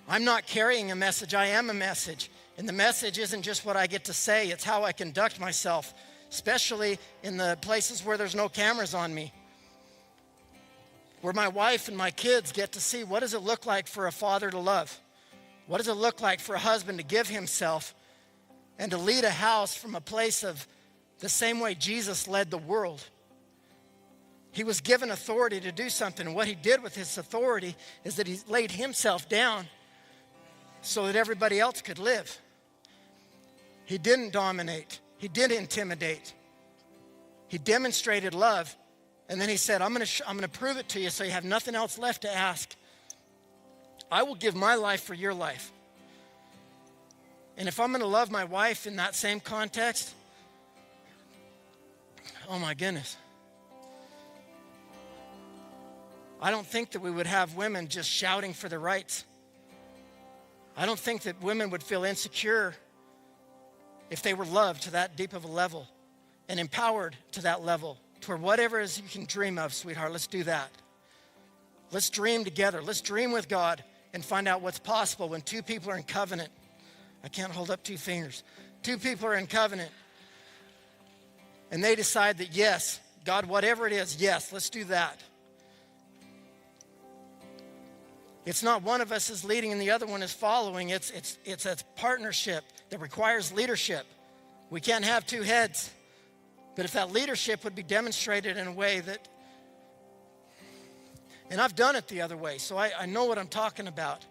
I'm not carrying a message. I am a message. And the message isn't just what I get to say. It's how I conduct myself, especially in the places where there's no cameras on me. Where my wife and my kids get to see, what does it look like for a father to love? What does it look like for a husband to give himself and to lead a house from a place of the same way Jesus led the world? He was given authority to do something. And what He did with His authority is that He laid Himself down so that everybody else could live. He didn't dominate. He didn't intimidate. He demonstrated love. And then He said, I'm going to prove it to you so you have nothing else left to ask. I will give my life for your life. And if I'm going to love my wife in that same context, oh my goodness. I don't think that we would have women just shouting for their rights. I don't think that women would feel insecure if they were loved to that deep of a level and empowered to that level, to where whatever it is you can dream of, sweetheart, let's do that. Let's dream together. Let's dream with God and find out what's possible when two people are in covenant. I can't hold up two fingers. Two people are in covenant. And they decide that, yes, God, whatever it is, yes, let's do that. It's not one of us is leading and the other one is following. It's a partnership that requires leadership. We can't have two heads. But if that leadership would be demonstrated in a way that, and I've done it the other way, so I know what I'm talking about.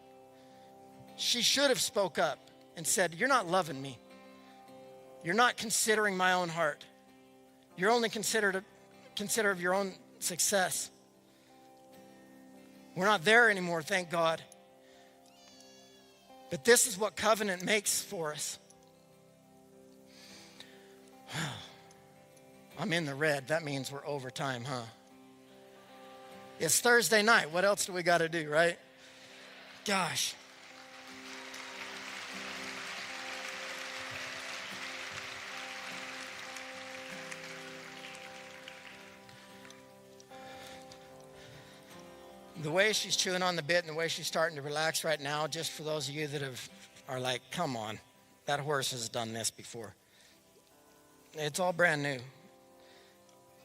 She should have spoke up and said, you're not loving me. You're not considering my own heart. You're only consider of your own success. We're not there anymore, thank God. But this is what covenant makes for us. I'm in the red. That means we're over time, huh? It's Thursday night. What else do we got to do, right? Gosh. The way she's chewing on the bit and the way she's starting to relax right now, just for those of you that are like, come on, that horse has done this before. It's all brand new.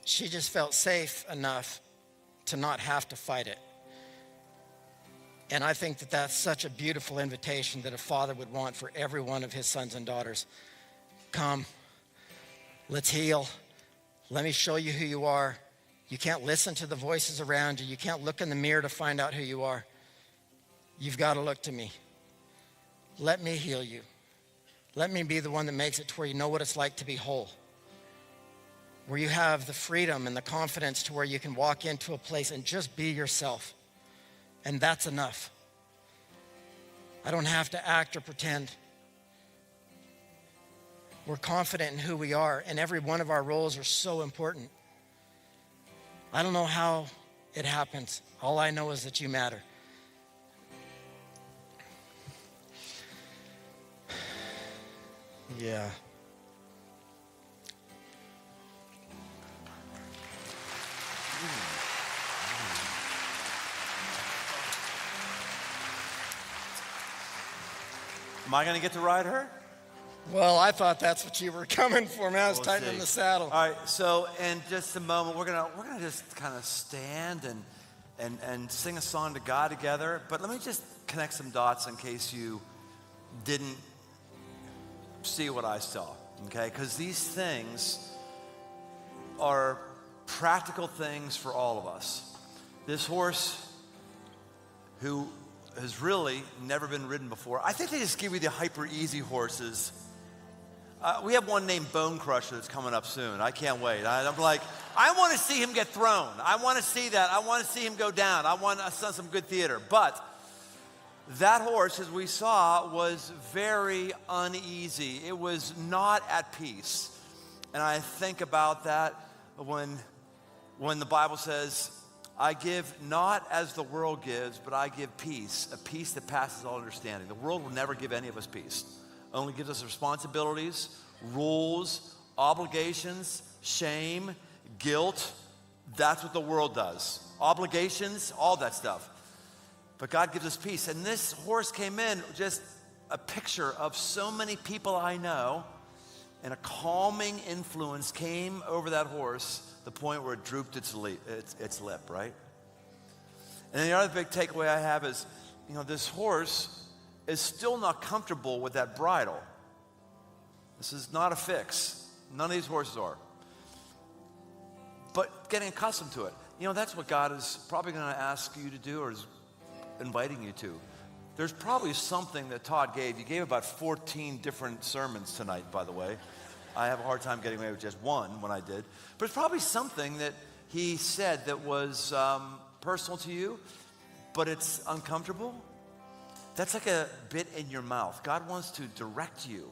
She just felt safe enough to not have to fight it. And I think that that's such a beautiful invitation that a father would want for every one of his sons and daughters. Come, let's heal. Let me show you who you are. You can't listen to the voices around you. You can't look in the mirror to find out who you are. You've got to look to me. Let me heal you. Let me be the one that makes it to where you know what it's like to be whole. where you have the freedom and the confidence to where you can walk into a place and just be yourself. And that's enough. I don't have to act or pretend. We're confident in who we are, and every one of our roles are so important. I don't know how it happens. All I know is that you matter. Yeah. Am I going to get to ride her? Well, I thought that's what you were coming for, man. I was tightening see. the saddle. All right, so in just a moment, we're gonna just kind of stand and sing a song to God together. But let me just connect some dots in case you didn't see what I saw, okay? Because these things are practical things for all of us. This horse, who has really never been ridden before, I think they just give you the hyper easy horses. We have one named Bone Crusher that's coming up soon. I can't wait. I'm like, I want to see him get thrown. I want to see that. I want to see him go down. I want some good theater. But that horse, as we saw, was very uneasy. It was not at peace. And I think about that when the Bible says, I give not as the world gives, but I give peace, a peace that passes all understanding. The world will never give any of us peace. Only gives us responsibilities, rules, obligations, shame, guilt. That's what the world does. Obligations, all that stuff. But God gives us peace. And this horse came in, just a picture of so many people I know, and a calming influence came over that horse, the point where it drooped its lip, right? And then the other big takeaway I have is, this horse is still not comfortable with that bridle. This is not a fix. None of these horses are. But getting accustomed to it. That's what God is probably going to ask you to do, or is inviting you to. There's probably something that Todd gave. You gave about 14 different sermons tonight, by the way. I have a hard time getting away with just one when I did. But it's probably something that he said that was personal to you, but it's uncomfortable. That's like a bit in your mouth. God wants to direct you.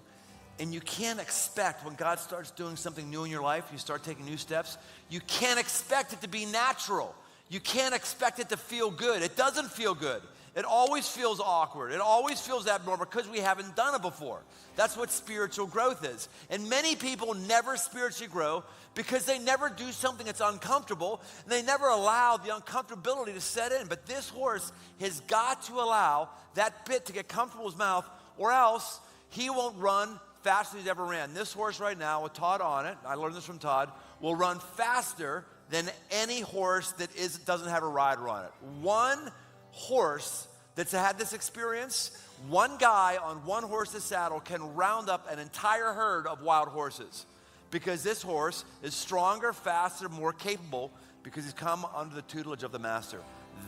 And you can't expect, when God starts doing something new in your life, you start taking new steps, you can't expect it to be natural. You can't expect it to feel good. It doesn't feel good. It always feels awkward. It always feels abnormal because we haven't done it before. That's what spiritual growth is. And many people never spiritually grow because they never do something that's uncomfortable, and they never allow the uncomfortability to set in. But this horse has got to allow that bit to get comfortable in his mouth, or else he won't run faster than he's ever ran. This horse right now with Todd on it, I learned this from Todd, will run faster than any horse that doesn't have a rider on it. One horse that's had this experience, one guy on one horse's saddle can round up an entire herd of wild horses, because this horse is stronger, faster, more capable, because he's come under the tutelage of the master.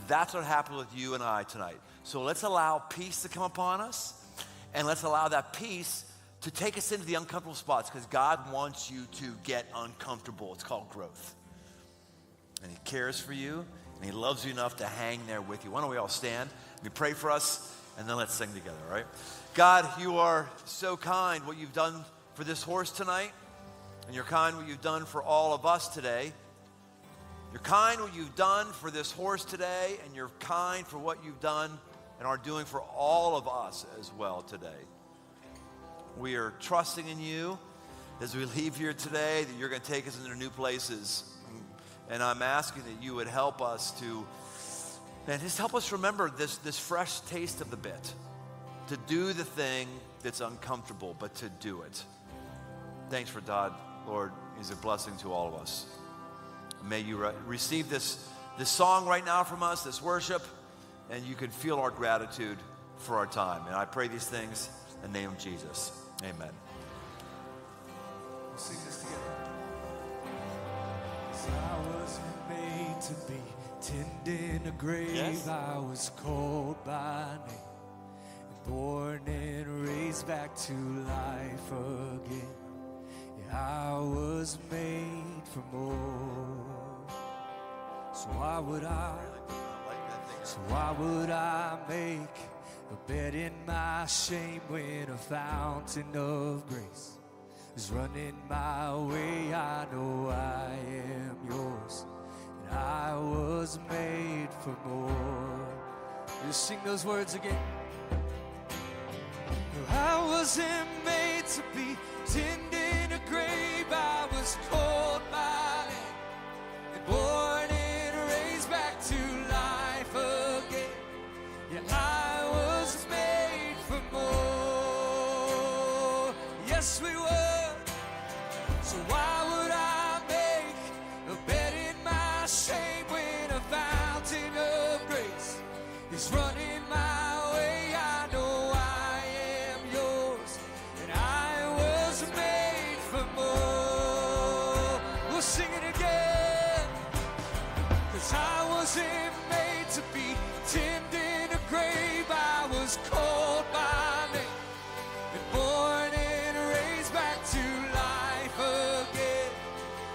That's what happened with you and I tonight. So let's allow peace to come upon us, and let's allow that peace to take us into the uncomfortable spots, because God wants you to get uncomfortable. It's called growth. And he cares for you, and he loves you enough to hang there with you. Why don't we all stand? Let me pray for us, and then let's sing together, all right? God, you are so kind, what you've done for this horse tonight, and you're kind what you've done for all of us today. You're kind what you've done for this horse today, and you're kind for what you've done and are doing for all of us as well today. We are trusting in you as we leave here today, that you're going to take us into new places. And I'm asking that you would help us to, just help us remember this fresh taste of the bit. To do the thing that's uncomfortable, but to do it. Thanks for Todd, Lord. He's a blessing to all of us. May you receive this song right now from us, this worship, and you can feel our gratitude for our time. And I pray these things in the name of Jesus. Amen. We'll sing this together. I was made to be tending a grave. Yes. I was called by name, born and raised back to life again. Yeah, I was made for more. So why would I make a bed in my shame when a fountain of grace is running my way? I know I am yours, and I was made for more. Just sing those words again. I wasn't made to be tended in a grave. I was called by name and born and raised back to life again. Yeah, I was made for more. Yes, we were. So why would I make a bed in my shame when a fountain of grace is running my way? I know I am yours, and I was made for more. We'll sing it again. 'Cause I wasn't made to be tended in a grave. I was called by name and born and raised back to life again.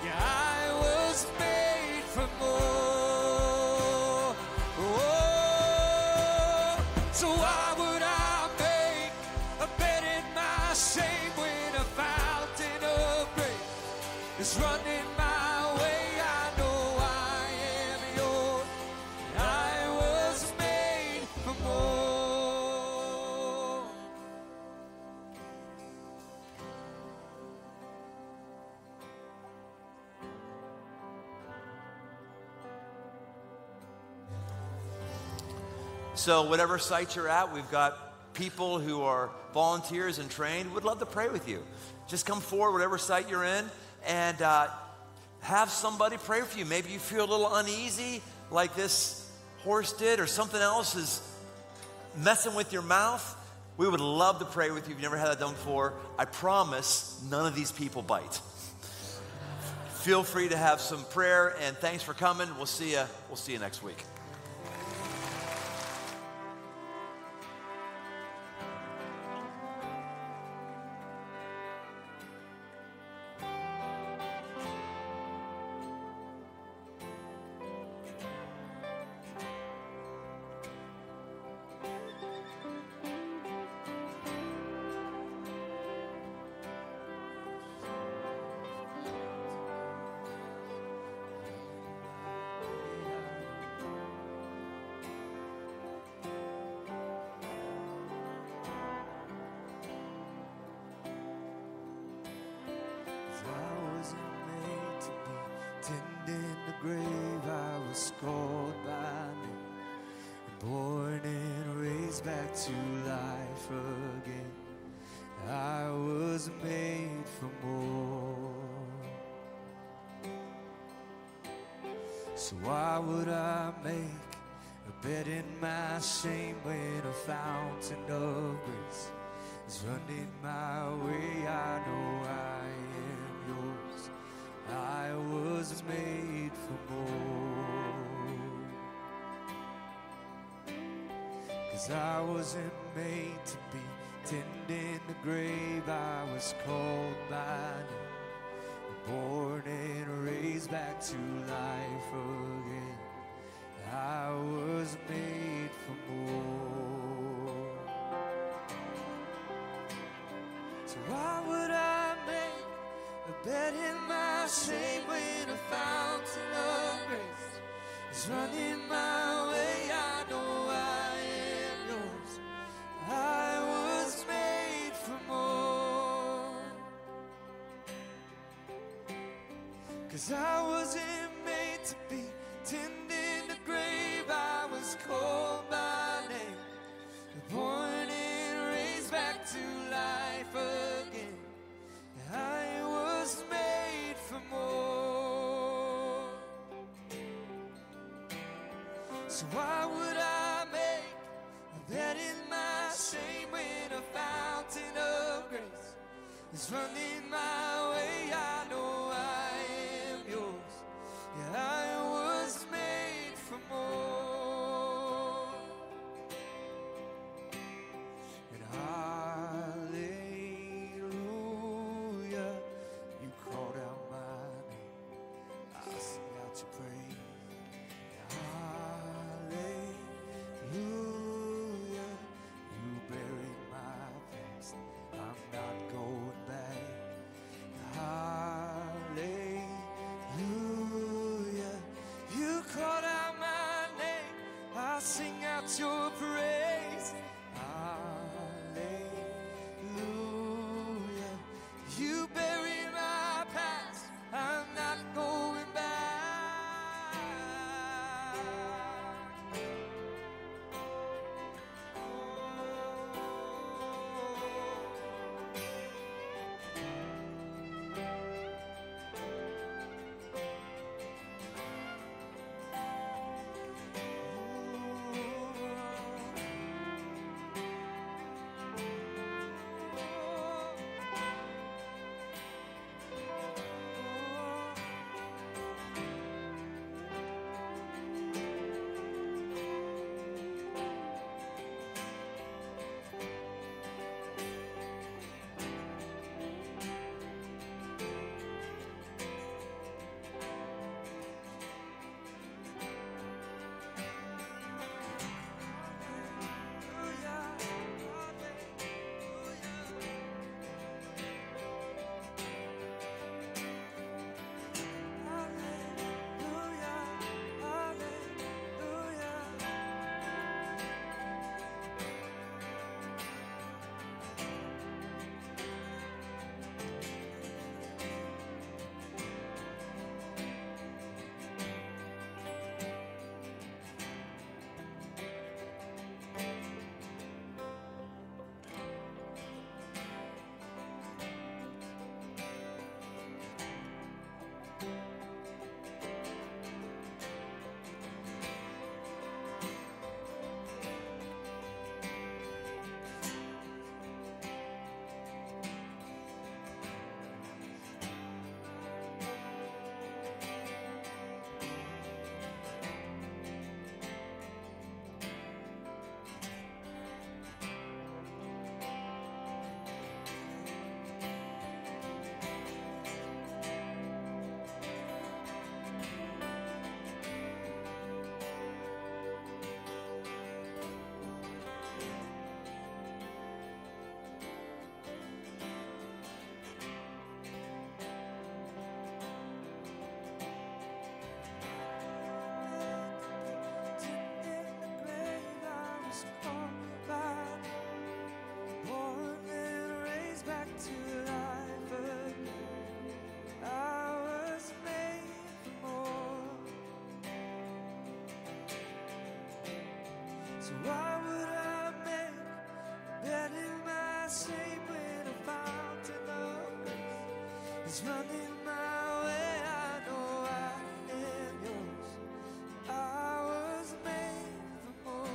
Yeah, I was made for more. Oh, so why would I make a bed in my shame when a fountain of grace is running my way? I know I am yours. I was made for more. So whatever site you're at, we've got people who are volunteers and trained. Would love to pray with you. Just come forward, whatever site you're in, and have somebody pray for you. Maybe you feel a little uneasy like this horse did, or something else is messing with your mouth. We would love to pray with you if you've never had that done before. I promise none of these people bite. Feel free to have some prayer, and thanks for coming. We'll see you next week. Grave, I was called by name and born and raised back to life again. I was made for more. So why would I make a bed in my shame when a fountain of grace is running my way? I know I am yours. I was made for more. 'Cause I wasn't made to be tended in the grave. I was called by name, born and raised back to life again. I was made for more. So why would I make a bed in my shame when a fountain of grace is running my way? I know I am yours. I was made for more. 'Cause I wasn't made to be tended in the grave. I was called by name, born and raised back to life again. I was made for more. So why would I make a bed in my shame when a fountain of grace is running my way? I know I am yours. Yeah, I was made for more. And hallelujah, you why would I make a bed in my sleep when a fountain of grace is running my way? I know I am yours. I was made for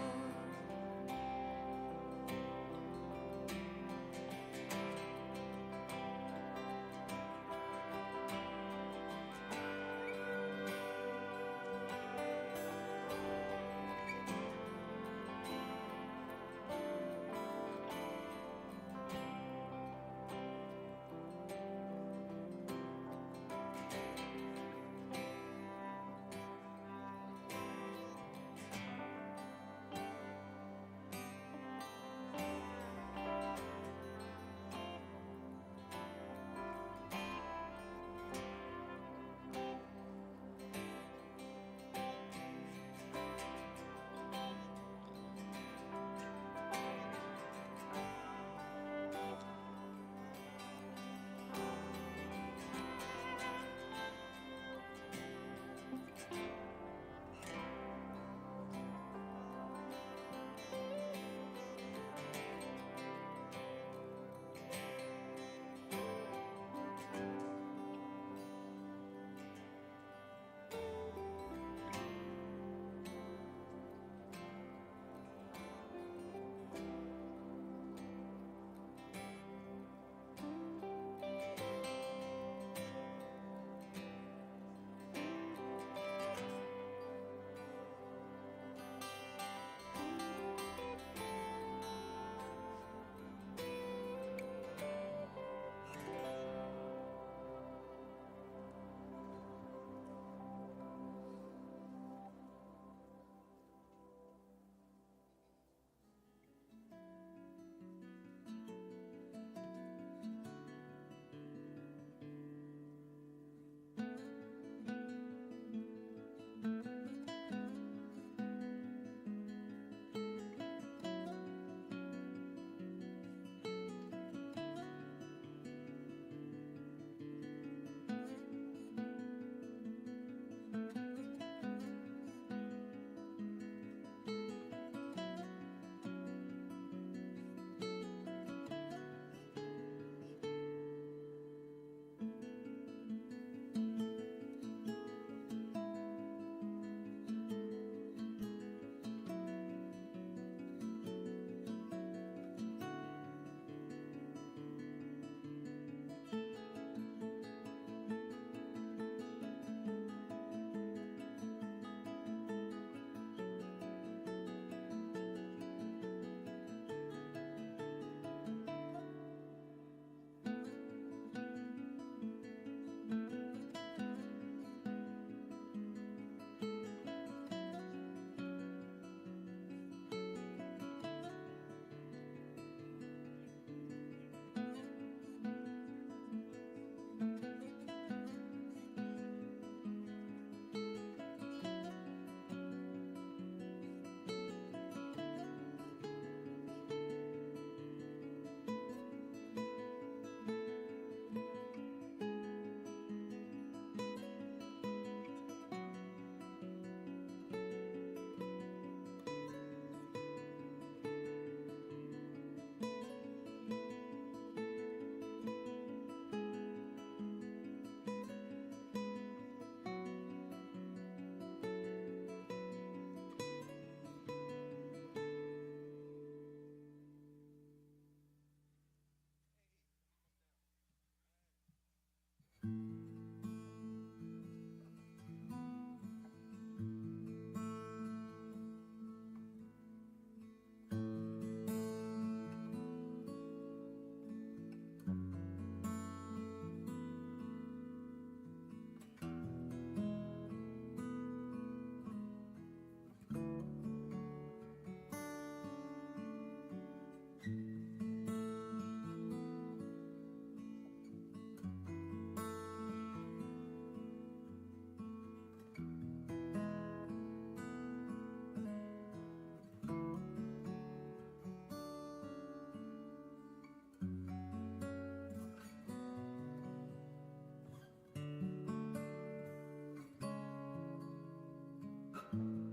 more.